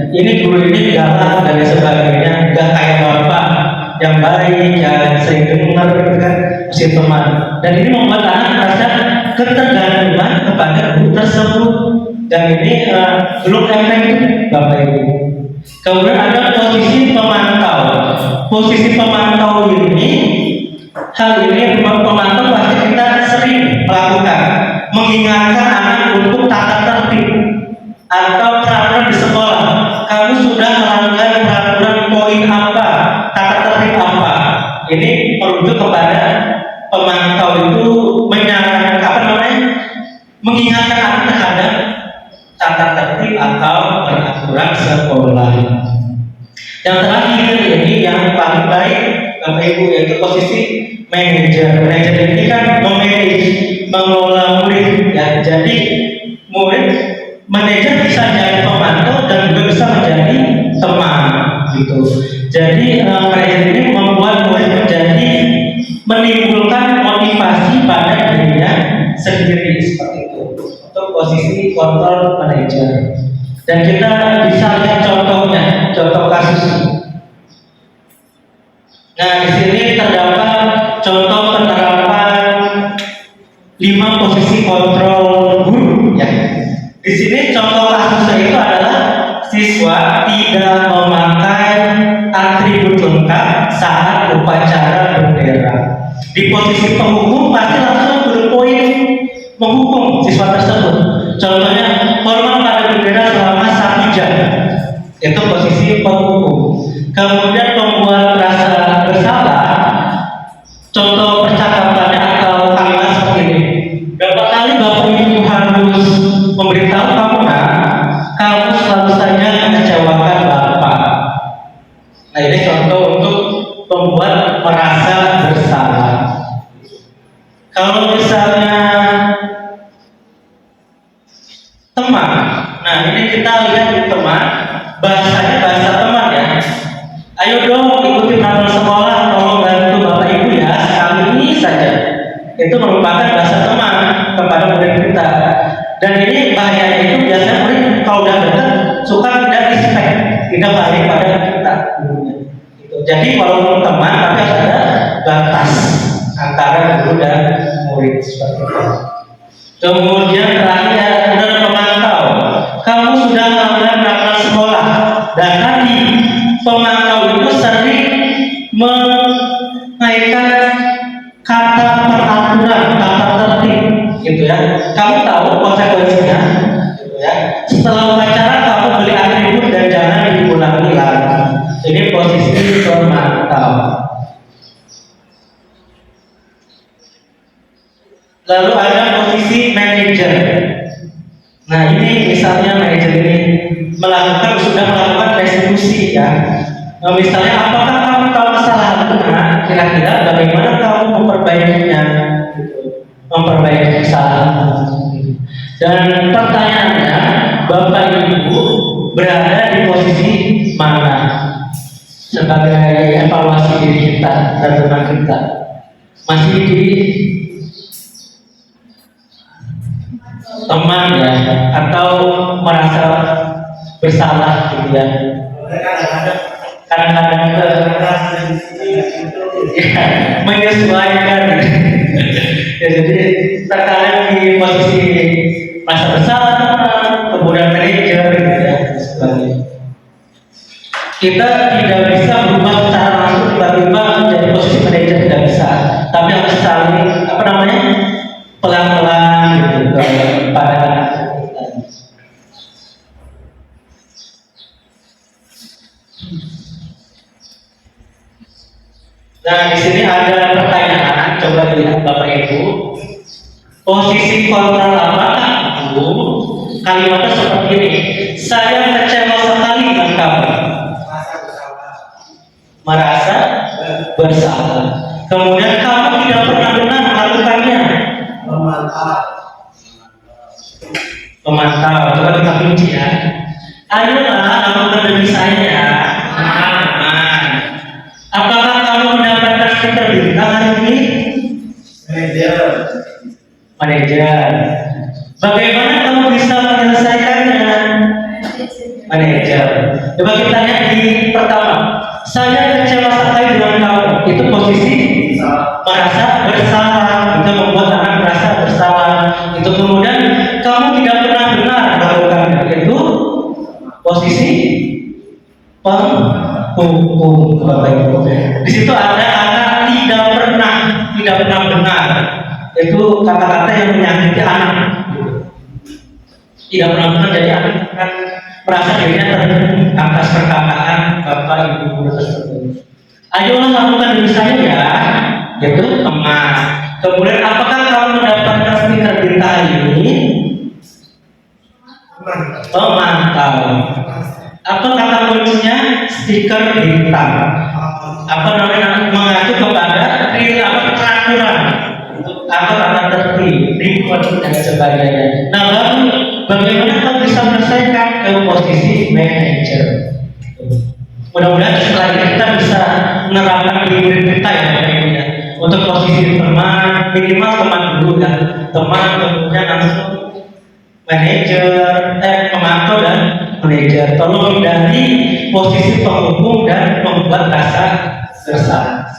Ini guru ini galak dan sebagainya, nggak kayak bapak yang baik, yang sering dengar gitu kan, posisi teman. Dan ini membuat anak merasa ketergantungan kepada guru tersebut. Dan ini belum efektif, Bapak Ibu. Kemudian ada posisi pemantau. Posisi pemantau ini, hal ini pemantau pasti kita sering melakukan, mengingatkan anak untuk tata tertib atau peraturan di sekolah. Kamu sudah melanggar peraturan poin apa, tata tertib apa. Ini merujuk kepada pemantau itu mengingatkan anak terhadap tata tertib atau peraturan sekolah. Yang terakhir ini yang paling baik Bapak Ibu yaitu posisi manajer. Manajer ini kan mengelola murid ya. Jadi murid manajer bisa jadi pemantau dan juga bisa menjadi teman gitu. Jadi manajer ini membuat murid menimbulkan motivasi pada dirinya sendiri seperti itu. Untuk posisi kontrol manajer. Dan kita bisa lihat contohnya, contoh kasus. Nah, di sini terdapat contoh penerapan 5 posisi kontrol guru ya. Di sini contoh kasusnya itu adalah siswa tidak memakai atribut lengkap saat upacara bendera. Di posisi penghukum pasti langsung berpoin menghukum siswa tersebut. Contohnya hormat pada bendera selama 1 jam. Itu posisi penghukum. Kemudian membuat rasa bersalah. Contoh percakapannya atau kalimat seperti ini. Berapa kali Bapak Ibu harus memberitahu kamu nak, kamu selalu saja mengecewakan Bapak. Nah ini contoh untuk membuat merasa bersalah. Kalau misalnya teman, nah ini kita lihat di teman, bahasanya bahasa teman ya. Ayo dong ikuti peraturan sekolah, tolong bantu Bapak Ibu ya, sekali ini saja. Itu merupakan bahasa teman kepada murid kita. Dan ini bahayanya itu biasanya murid kalau udah dekat suka tidak respect, tidak baik pada kita. Gitu. Jadi walaupun teman tapi harus ada batas antara guru dan murid seperti itu. Kemudian terakhir ada pemantau. Kamu sudah melakukan peraturan sekolah dan tadi pemantau itu sering mengaitkan kata peraturan, kata tertib, gitu ya. Kamu tahu konsekuensinya, gitu ya. Setelah upacara kamu beli atribut dan jangan diulangi lagi. Ini posisi pemantau. Lalu ada posisi manajer. Nah ini misalnya manajer ini sudah melakukan restitusi ya. Nah, misalnya apakah kamu tahu kesalahanmu? Nah, kira-kira bagaimana kamu memperbaikinya? Memperbaiki kesalahan. Dan pertanyaannya, Bapak Ibu berada di posisi mana sebagai evaluasi diri kita dan teman kita? Masih di teman ya, atau merasa bersalah gitu ya? Kadang-kadang ya, menyesuaikan. Ya, jadi terkadang di posisi merasa bersalah, kemudian manajer gitu ya, sebagainya. Kita tidak bisa berubah secara langsung tiba-tiba menjadi posisi manajer, tidak bisa. Tapi harus saling pelan-pelan gitu pada anak kita. Nah, di sini ada pertanyaan, coba lihat Bapak Ibu. Posisi kontrol apakah guru Kalimatnya seperti ini. Saya kecewa sekali dengan kamu. Masa bersalah. Merasa bersalah. Kemudian kamu tidak pernah benar melakukannya. Memantau. Coba kita kunci ya. Ayolah lakukan demi saya. Aman. Apakah kamu mendapatkan stiker bintang hari ini? Manajer. Bagaimana kamu bisa menyelesaikannya? Manajer. Coba kita lihat di pertama. Saya kecewa sekali dengan kamu. Itu posisi merasa bersalah. Itu membuat anak merasa bersalah. Itu kemudian kamu tidak pernah benar melakukannya. Itu posisi penghukum, Bapak Ibu. Di situ ada anak tidak pernah benar. Itu kata-kata yang menyakiti anak. Tidak pernah benar, jadi anak akan merasa dirinya terhubung atas perkataan Bapak Ibu guru tersebut. Ayolah lakukan demi saya ya, itu teman. Kemudian apakah kamu mendapatkan stiker bintang ini? Memantau. Apa kata kuncinya? Stiker bintang. Apa namanya? Mengacu kepada peraturan. Apa kata tertib, record dan sebagainya. Nah, lalu bagaimana kamu bisa menyelesaikan ke posisi manajer? Mudah-mudahan setelah ini kita bisa menerapkan di murid kita ya, ya. Untuk posisi teman, minimal teman dulu kan, teman kemudian langsung manajer, pemantau dan manajer. Tolong hindari posisi penghukum dan membuat rasa bersalah.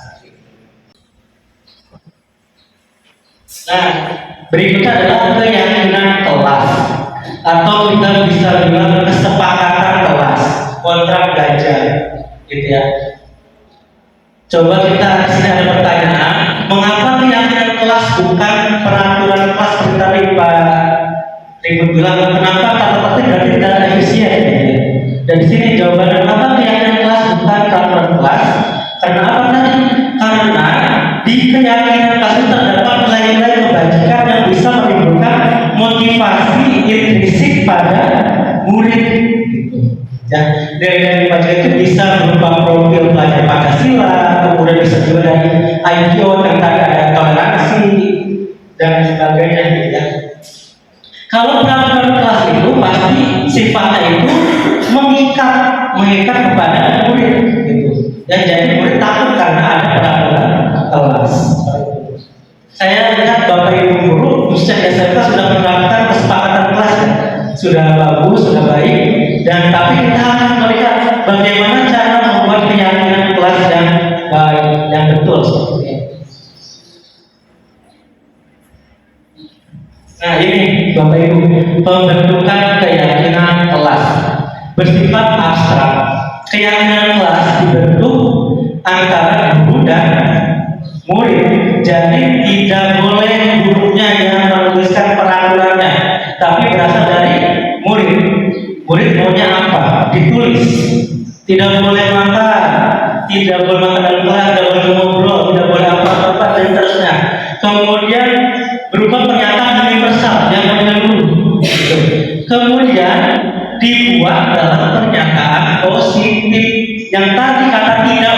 Nah, berikutnya adalah keyakinan kelas, atau kita bisa bilang kesepakatan kelas, kontrak belajar, gitu ya. Coba kita sini ada pertanyaan, mengapa keyakinan kelas bukan peraturan kelas? Tadi Pak Ribut bilang, kenapa kata tertib dan tidak efisien? Gitu. Dan di sini jawabannya, mengapa keyakinan kelas bukan peraturan kelas? Karena apa tadi? Karena di keyakinan kelas itu terdapat nilai-nilai kebajikan yang bisa menimbulkan motivasi intrinsik pada murid. Gitu. Ya, nilai-nilai kebajikan itu bisa berupa profil pelajar Pancasila, kemudian bisa juga dari IQ yang tadi ada toleransi dan sebagainya. Gitu ya. Kalau peraturan kelas itu pasti sifatnya itu mengikat kepada murid, gitu. Dan jadi murid takut karena ada peraturan kelas. Saya lihat Bapak Ibu guru khususnya SMK sudah menerapkan kesepakatan kelas, ya. Sudah bagus, sudah baik. Dan tapi kita akan melihat bagaimana cara membuat keyakinan kelas yang baik, yang betul seperti ini. Nah ini Bapak Ibu, pembentukan keyakinan kelas bersifat abstrak. Keyakinan kelas dibentuk antara guru dan murid. Jadi tidak boleh gurunya yang menuliskan peraturannya, tapi berasal dari murid. Murid maunya apa? Ditulis. Tidak boleh makan, tidak boleh makan dalam kelas, tidak boleh ngobrol, tidak boleh apa-apa dan seterusnya. Kemudian berupa pernyataan universal yang menyeluruh. Kemudian dibuat dalam pernyataan positif. Yang tadi kata tidak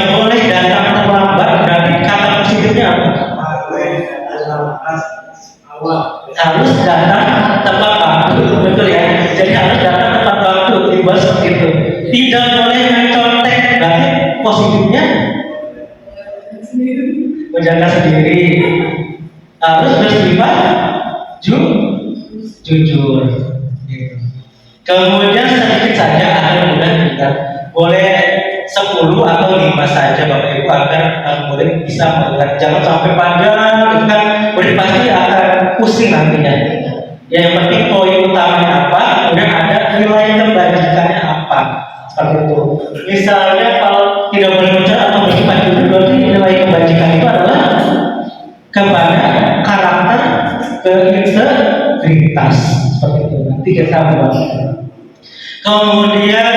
boleh datang terlambat, berarti kata positifnya apa? Harus datang tepat waktu, betul ya? Jadi harus datang tepat waktu, dibuat seperti itu. Tidak boleh mencontek, berarti positifnya menjaga sendiri. Harus bersifat jujur. Kemudian sedikit saja agar mudah kita boleh 10 atau 5 saja Bapak Ibu agar murid bisa melihat. Jangan sampai panjang, itu kan murid pasti akan pusing nantinya. Ya, yang penting poin utamanya apa, kemudian ada nilai kebajikannya apa, seperti itu. Misalnya kalau tidak boleh bicara atau bersifat jujur, berarti nilai kebajikan itu adalah kepada karakter keintegritas, seperti itu. Nanti kita buat. Kemudian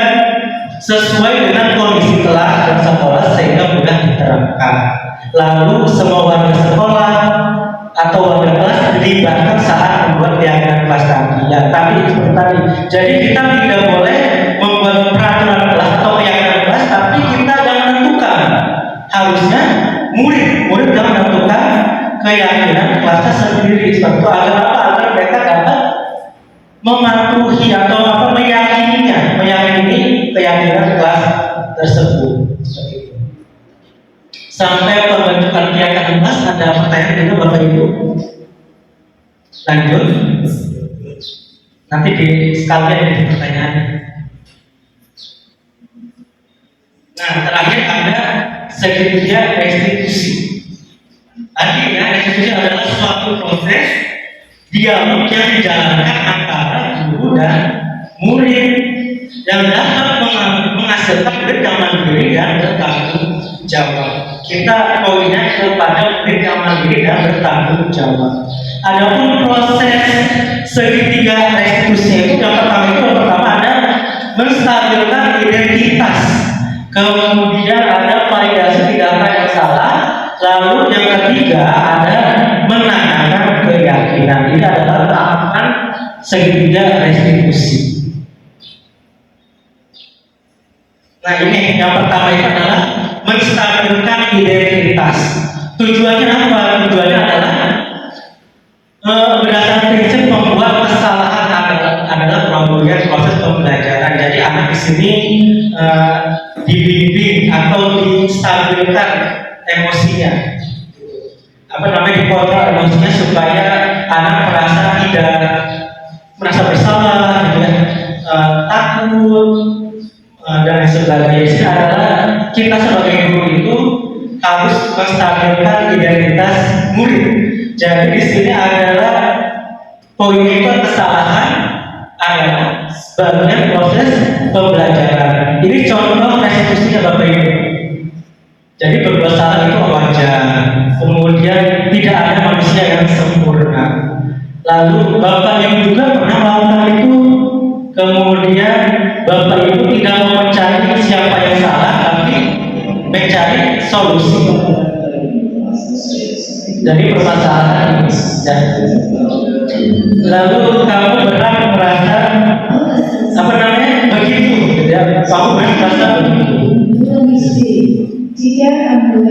sesuai dengan kondisi kelas dan sekolah sehingga mudah diterapkan. Lalu semua warga sekolah atau wakil kelas dilibatkan saat membuat keyakinan kelas tadi. Ya, tadi seperti tadi. Jadi kita tidak boleh membuat peraturan kelas atau keyakinan kelas, tapi kita yang menentukan. Harusnya murid yang menentukan keyakinan kelasnya sendiri. Sebab itu agar apa? Agar mereka dapat mematuhi atau meyakini keyakinan kelas tersebut. Seperti itu. Sampai pembentukan keyakinan kelas, ada pertanyaan juga Bapak Ibu? Lanjut. Nanti di sekalian di pertanyaan. Nah, terakhir ada segitiga restitusi. Artinya restitusi adalah suatu proses dialog yang dijalankan antara guru dan murid yang dapat menghasilkan murid yang mandiri dan bertanggung jawab. Kita poinnya kepada murid yang mandiri dan bertanggung jawab. Adapun proses segitiga restitusi itu yang pertama ada menstabilkan identitas, kemudian ada validasi tindakan yang salah, lalu yang ketiga ada menanyakan keyakinan. Ini adalah tahapan segitiga restitusi. Nah, ini yang pertama itu adalah menstabilkan identitas. Tujuannya apa? Tujuannya adalah berdasarkan prinsip membuat kesalahan adalah kemudian proses pembelajaran. Jadi anak di sini dibimbing atau distabilkan emosinya, dikontrol emosinya supaya anak tidak merasa bersalah, gitu ya, takut dan sebagainya. Ini adalah kita sebagai guru itu harus menstabilkan identitas murid. Jadi di sini adalah poin itu kesalahan adalah sebagian proses pembelajaran. Ini contoh restitusinya Bapak Ibu. Jadi berbuat salah itu wajar. Kemudian tidak ada manusia yang sempurna. Lalu Bapak Ibu juga pernah melakukan itu. Kemudian Bapak Ibu tidak mau mencari siapa yang salah, tapi mencari solusi dari permasalahan ini. Lalu kamu berat merasa begitu, ya? Kamu berat merasa begitu. Jika kamu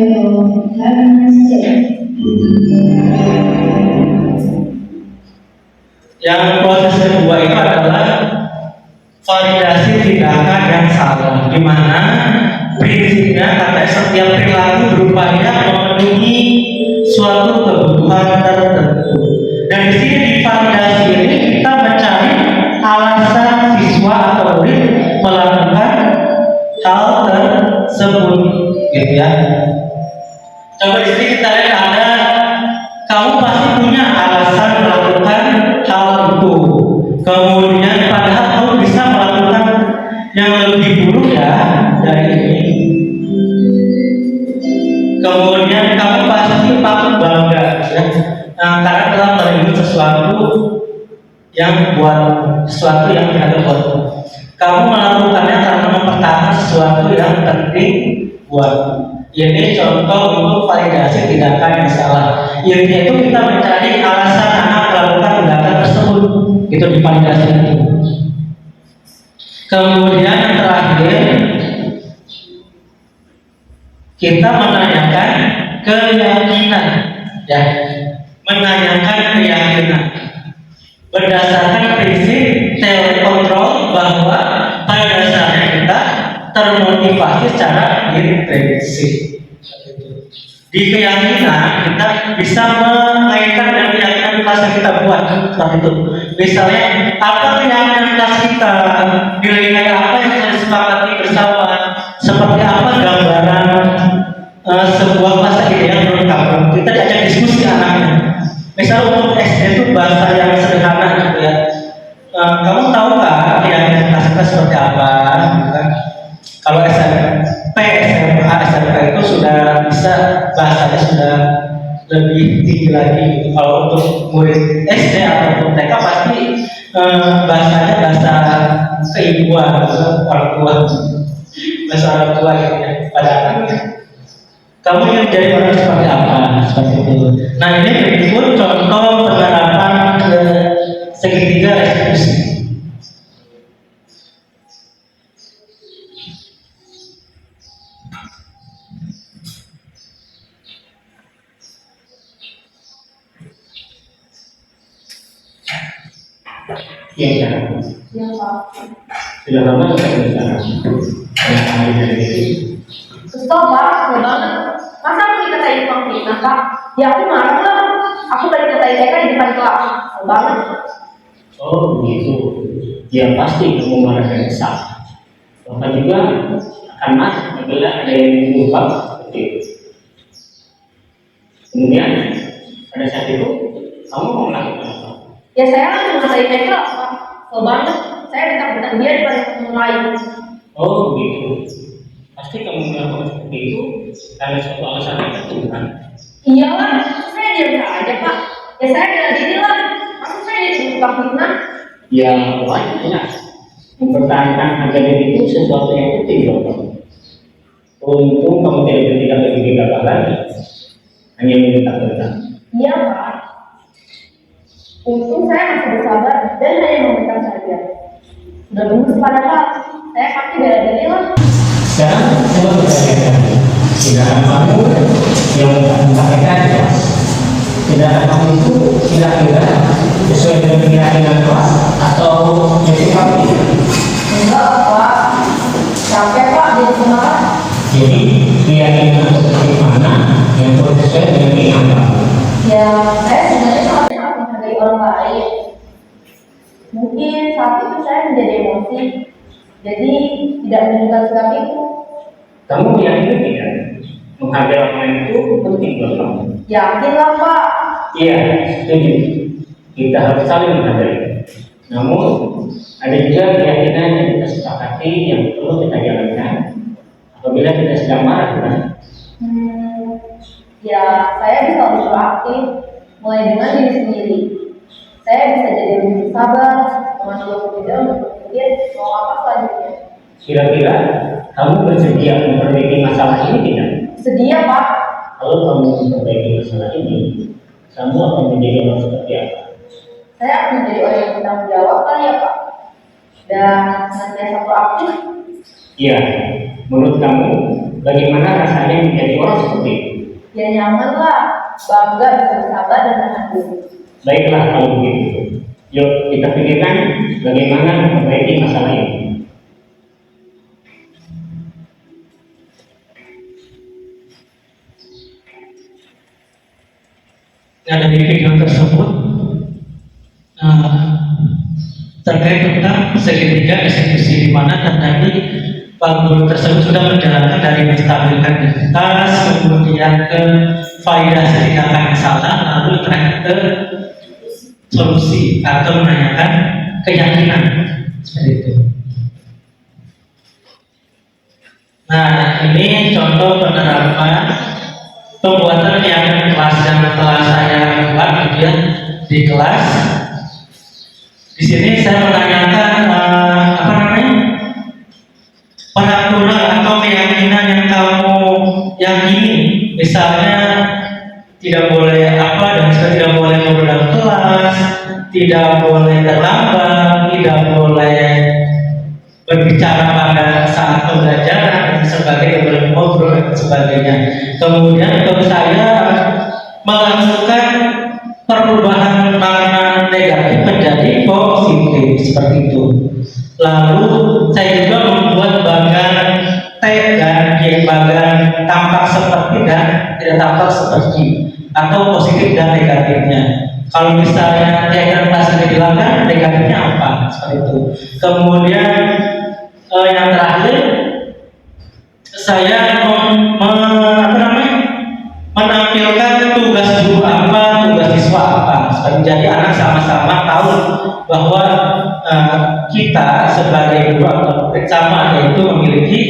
yang proses kedua itu adalah validasi tindakan yang salah, di mana prinsipnya kata setiap perilaku berupaya memenuhi suatu kebutuhan tertentu. Dan di sini di validasi ini kita mencari alasan siswa atau murid melakukan hal tersebut, gitu ya. Coba di sini kita lihat ada, kamu pasti punya alasan melakukan hal itu. Kemudian padahal kamu bisa melakukan yang lebih buruk ya dari ini. Kemudian kamu pasti patut bangga, ya, karena telah melindungi sesuatu yang ada buatmu. Kamu melakukannya karena mempertahankan sesuatu yang penting buatmu. Ini contoh untuk validasi tindakan yang salah. Intinya itu kita mencari alasan anak melakukan tindakan tersebut, itu divalidasi itu. Kemudian yang terakhir, kita menanyakan keyakinan, ya, menanyakan keyakinan berdasarkan prinsip teori kontrol bahwa pada dasarnya kita termotivasi secara intrinsik. Di keyakinan kita bisa mengaitkan dengan keyakinan kelas yang kita buat seperti itu. Misalnya, apa keyakinan kelas kita, nilai-nilai apa yang kita sepakati bersama, seperti apa gambaran sebuah kelas ideal menurut kamu. Kita diajak diskusi anaknya. Misal untuk SD itu bahasa yang sederhana gitu ya. Kamu tahu nggak keyakinan kelas kita seperti apa? Gitu kan? Kalau SMP, SMA, SMK itu sudah bisa bahasanya sudah lebih tinggi lagi gitu. Kalau untuk murid SD atau TK pasti bahasanya bahasa keibuan, orang tua, bahasa orang tua gitu ya pada anaknya. Kamu ingin menjadi orang seperti apa? Seperti itu. Nah, ini berikut contoh penerapan ke segitiga restitusi. Iya, Yang Pak. sudah lama saya bicara. Saya ahli dari itu. Stop Pak, nggak banget. Masa aku dikatain tukang fitnah Pak? Ya aku marah lah. Aku balik katain TK di depan kelas. Nggak banget. Oh begitu. Ya pasti kamu marah dan kesal. Bapak juga akan marah apabila ada yang lupa seperti itu. Kemudian pada saat itu kamu mau melakukan apa? Ya saya langsung ngatain TK Pak. Nggak banget. Saya dekat-dekat dia daripada teman lain. Oh begitu. Pasti kamu melakukan seperti itu karena suatu alasan tertentu kan? Iya lah, saya diam saja Pak. Ya saya bela diri lah. Masa saya jadi tukang fitnah? Ya wajar. Mempertahankan harga diri itu sesuatu yang penting buat kamu. Untung kamu tidak bertindak lebih gegabah lagi, hanya meminta-minta. Iya Pak. Untung saya masih bersabar dan hanya meminta saja. Sudah bagus pada Pak. Saya pasti bela diri lah. Sekarang coba bertanyakan, tindakan kamu yang menyampaikan kelas, tindakan kamu itu kira-kira sesuai dengan keyakinan kelas atau yang kamu? Enggak Pak. Capek Pak jadi semangat. Jadi keyakinan seperti mana yang sesuai dengan keinginan kamu? Ya saya sebenarnya sangat menghargai orang lain. Mungkin saat itu saya menjadi emosi. Jadi tidak menunjukkan sikap itu. Kamu yakin tidak? Menghargai orang lain itu penting buat kamu. Yakin lah Pak. Iya, setuju. Kita harus saling menghargai. Namun, ada juga keyakinan yang kita sepakati yang perlu kita jalankan apabila kita sedang marah, kan? Ya saya bisa proaktif mulai dengan diri sendiri. Saya bisa jadi lebih sabar, mengambil waktu jeda untuk berpikir mau apa selanjutnya. Kira-kira kamu bersedia memperbaiki masalah ini tidak? Sedia Pak. Kalau kamu memperbaiki masalah ini, kamu akan menjadi orang seperti apa? Saya akan menjadi orang yang bertanggung jawab kali ya Pak. Dan senantiasa proaktif. Iya, menurut kamu, bagaimana rasanya menjadi orang seperti itu? Ya nyaman lah, bangga bisa bersabar dan tahan diri. Baiklah kalau begitu. Yuk kita pikirkan bagaimana memperbaiki masalah ini. Nah, dari video tersebut terkait tentang segitiga eksekusi, di mana tadi Pak Guru tersebut sudah menjalankan dari menstabilkan identitas, kemudian ke faidah tindakan yang salah, lalu terakhir ke solusi atau menanyakan keyakinan seperti itu. Nah, ini contoh penerapan pembuatan keyakinan kelas yang telah saya buat kemudian di kelas. Di sini saya menanyakan peraturan atau keyakinan yang kamu yakini, misalnya tidak boleh apa dan juga tidak boleh ngobrol dalam kelas, tidak boleh terlambat, tidak boleh berbicara pada saat pembelajaran dan sebagainya, boleh ngobrol dan sebagainya. Kemudian kalau saya melakukan perubahan makna negatif menjadi positif seperti itu. Lalu saya juga membuat bagan T dan Y, bagan tampak seperti dan tidak tampak seperti, atau positif dan negatifnya. Kalau misalnya keyakinan kelas ini dilanggar, negatifnya apa? Seperti itu. Kemudian yang terakhir saya menampilkan tugas guru apa, tugas siswa apa. Jadi anak sama-sama tahu bahwa kita sebagai guru atau murid sama, yaitu memiliki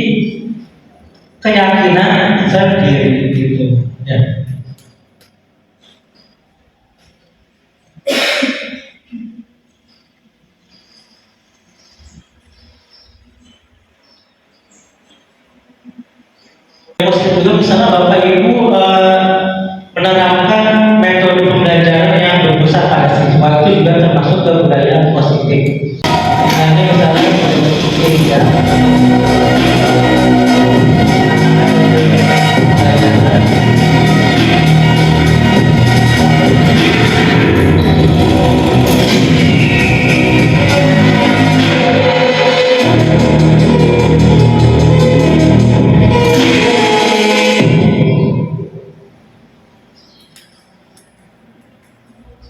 keyakinan sendiri gitu. Ya. Positif juga misalnya Bapak Ibu Nanti misalnya tiga.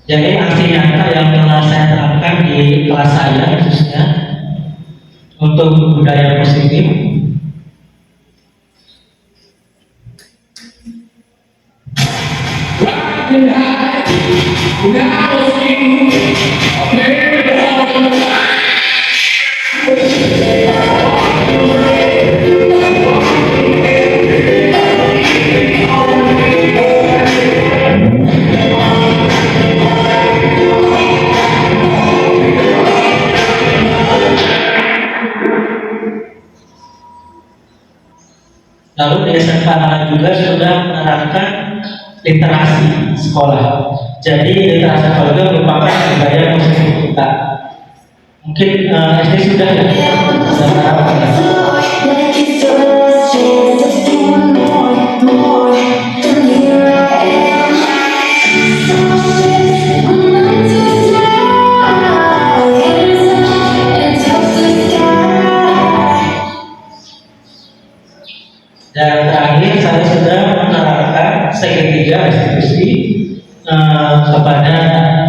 Jadi aksi nyata yang telah saya terapkan di kelas saya khususnya untuk budaya positif. Lalu di SMA juga sudah menerapkan literasi sekolah. Jadi literasi sekolah itu merupakan budaya positif kita. Mungkin SD sudah ya. Dan terakhir saya sudah menerapkan segitiga restitusi kepada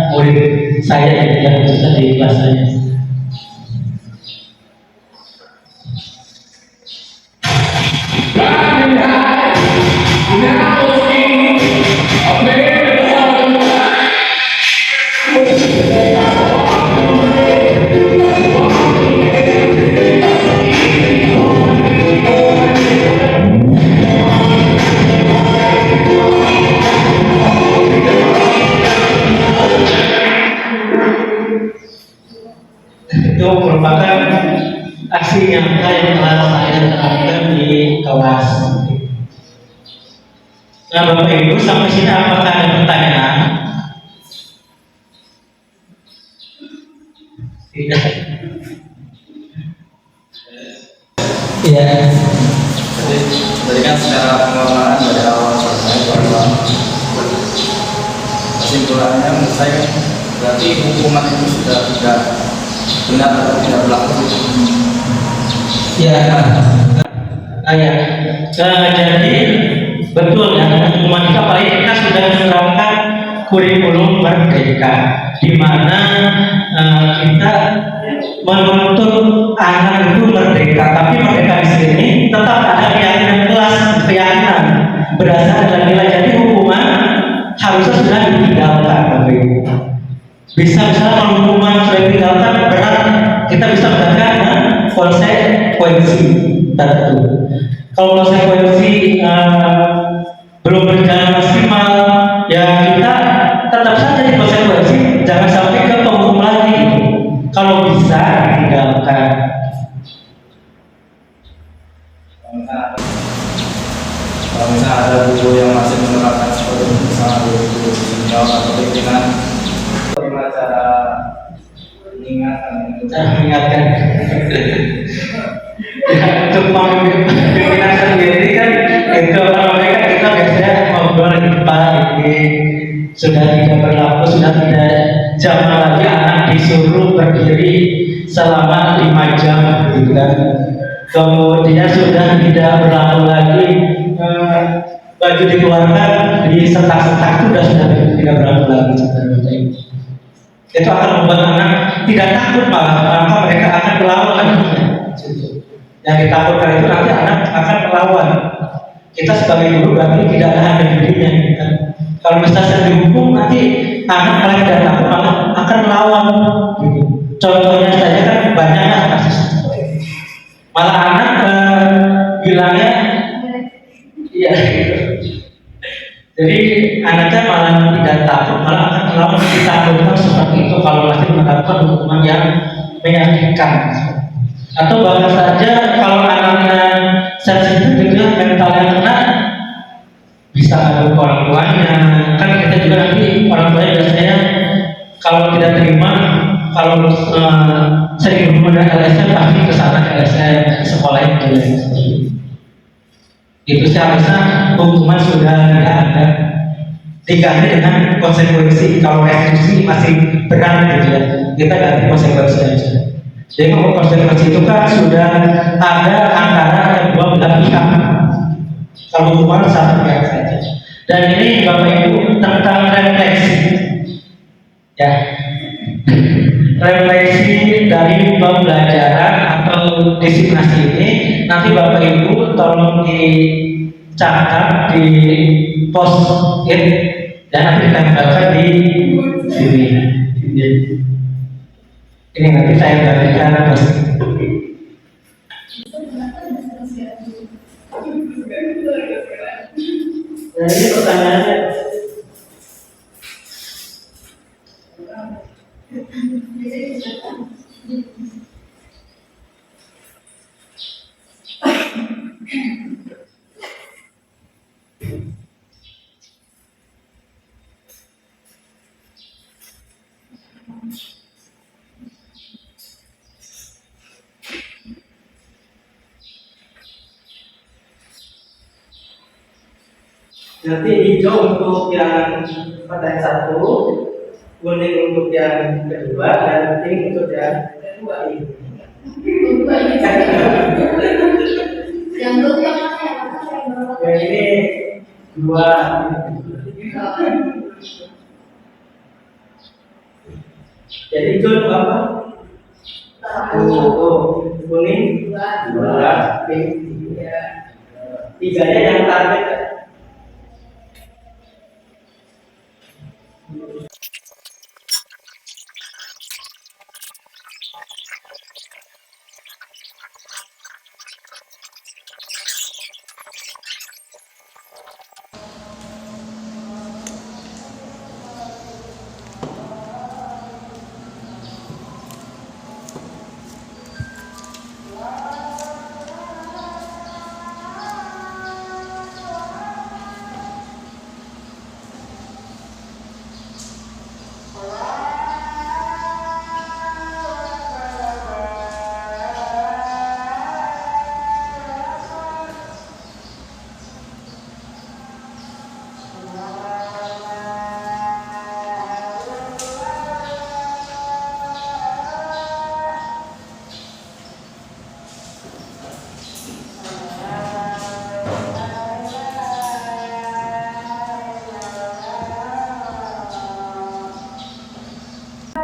murid saya yang khususnya di kelas saya. Itu merupakan aksi nyata yang telah saya terapkan di kelas. Nah, Bapak Ibu, sampai sini apakah ada pertanyaan? Tidak. Iya. Jadi kan secara pengelolaan dari awal sampai bahwa kesimpulannya menurut saya berarti hukuman itu sudah tidak benar atau tidak berlaku. Ya, jadi betul ya, hukuman itu apalagi kita sudah menerapkan kurikulum merdeka, di mana kita menuntut anak itu merdeka, tapi merdeka di sini tetap ada keyakinan kelas, keyakinan berdasarkan dari nilai. Jadi hukuman harusnya sudah ditinggalkan, Bapak Ibu. Bisa misalnya kalau hukuman sudah ditinggalkan berat, kita bisa mengatakan konsekuensi tertentu. Kalau konsekuensi belum berjalan maksimal, ya kita tetap saja di konsekuensi, jangan sampai ke penghukum lagi. Kalau bisa ditinggalkan. Kalau misalnya ada guru yang masih menerapkan seperti itu, misalnya guru senior atau pimpinan, bagaimana cara mengingatkan? Ya, untuk pimpinan sendiri kan itu mereka kita biasanya ngobrol di depan ini sudah tidak berlaku, sudah tidak zaman lagi anak disuruh berdiri selama 5 jam gitu kan. Kemudian sudah tidak berlaku lagi baju dikeluarkan di setak-setak itu sudah tidak berlaku lagi sebenarnya. Itu akan membuat anak tidak takut, malah mereka akan melawan. Yang ditakutkan itu nanti anak akan melawan. Kita sebagai guru berarti tidak ada harga dirinya. Kan? Kalau misalnya dihukum nanti anak malah tidak takut, malah akan melawan. Gitu. Contohnya saja kan banyak kasus. Malah anak bilangnya, iya. Jadi anaknya malah tidak takut, malah akan melawan. Ditakutkan seperti itu kalau masih menerapkan hukuman yang menyakitkan. Atau bahkan saja kalau anaknya sensitif juga mentalnya kena, bisa ngadu ke orang tuanya. Kan kita juga nanti orang tuanya biasanya kalau tidak terima kalau sering berhubungan dengan LSM pasti ke sana ke LSM sekolah itu. Itu seharusnya hukuman sudah tidak ada, diganti dengan konsekuensi. Kalau restriksi masih berat gitu ya, kita ganti konsekuensi aja. Jadi kalau konsekuensi itu kan sudah ada antara kedua belah pihak. Kalau hukuman satu pihak saja. Dan ini Bapak Ibu tentang refleksi, ya, refleksi dari pembelajaran atau disiplinasi ini. Nanti Bapak Ibu tolong dicatat di post-it dan nanti ditempelkan di sini. Ini nanti saya berikan post-it. Nah, ini pertanyaannya. Nanti hijau untuk yang pertanyaan satu, kuning untuk yang kedua, dan pink untuk yang kedua ini. Yang belum yang mana yang mana yang belum? Yang ini dua. Jadi hijau untuk apa? Satu, kuning dua, pink tiga. Tiganya yang target.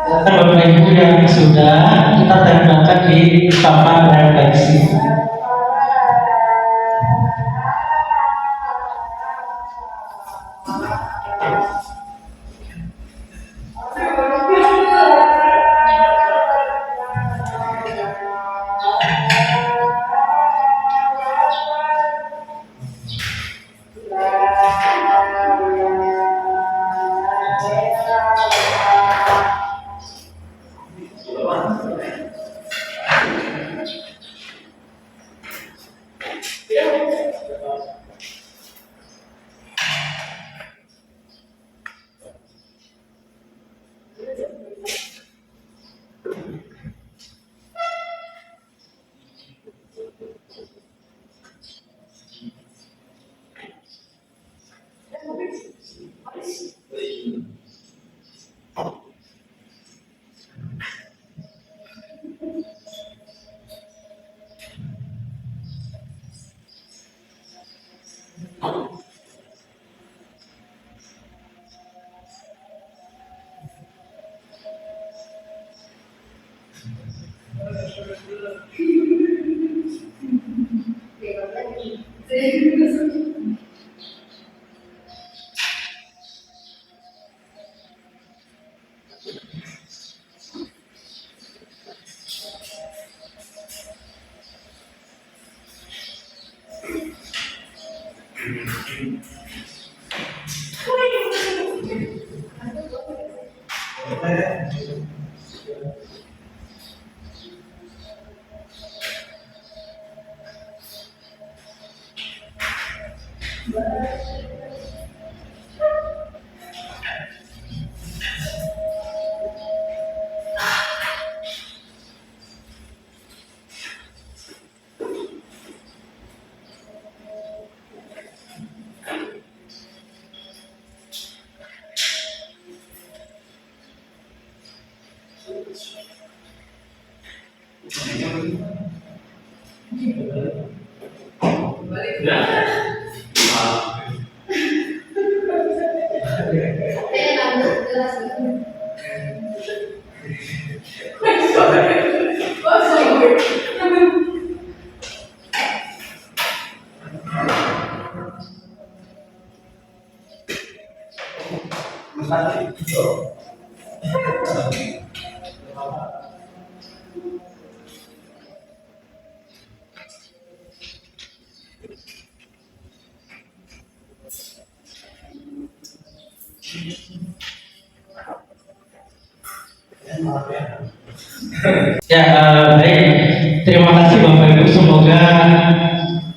Bapak Ibu yang sudah kita tempelkan di papan refleksi. Ya, baik. Terima kasih Bapak Ibu. Semoga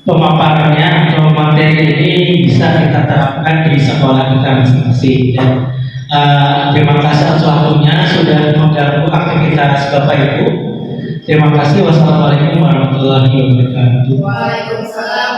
pemaparannya atau materi ini bisa kita terapkan di sekolah kita masing-masing. Ya. Terima kasih atas waktunya sudah mengganggu aktivitas Bapak Ibu. Terima kasih. Wassalamualaikum warahmatullahi wabarakatuh. Waalaikumsalam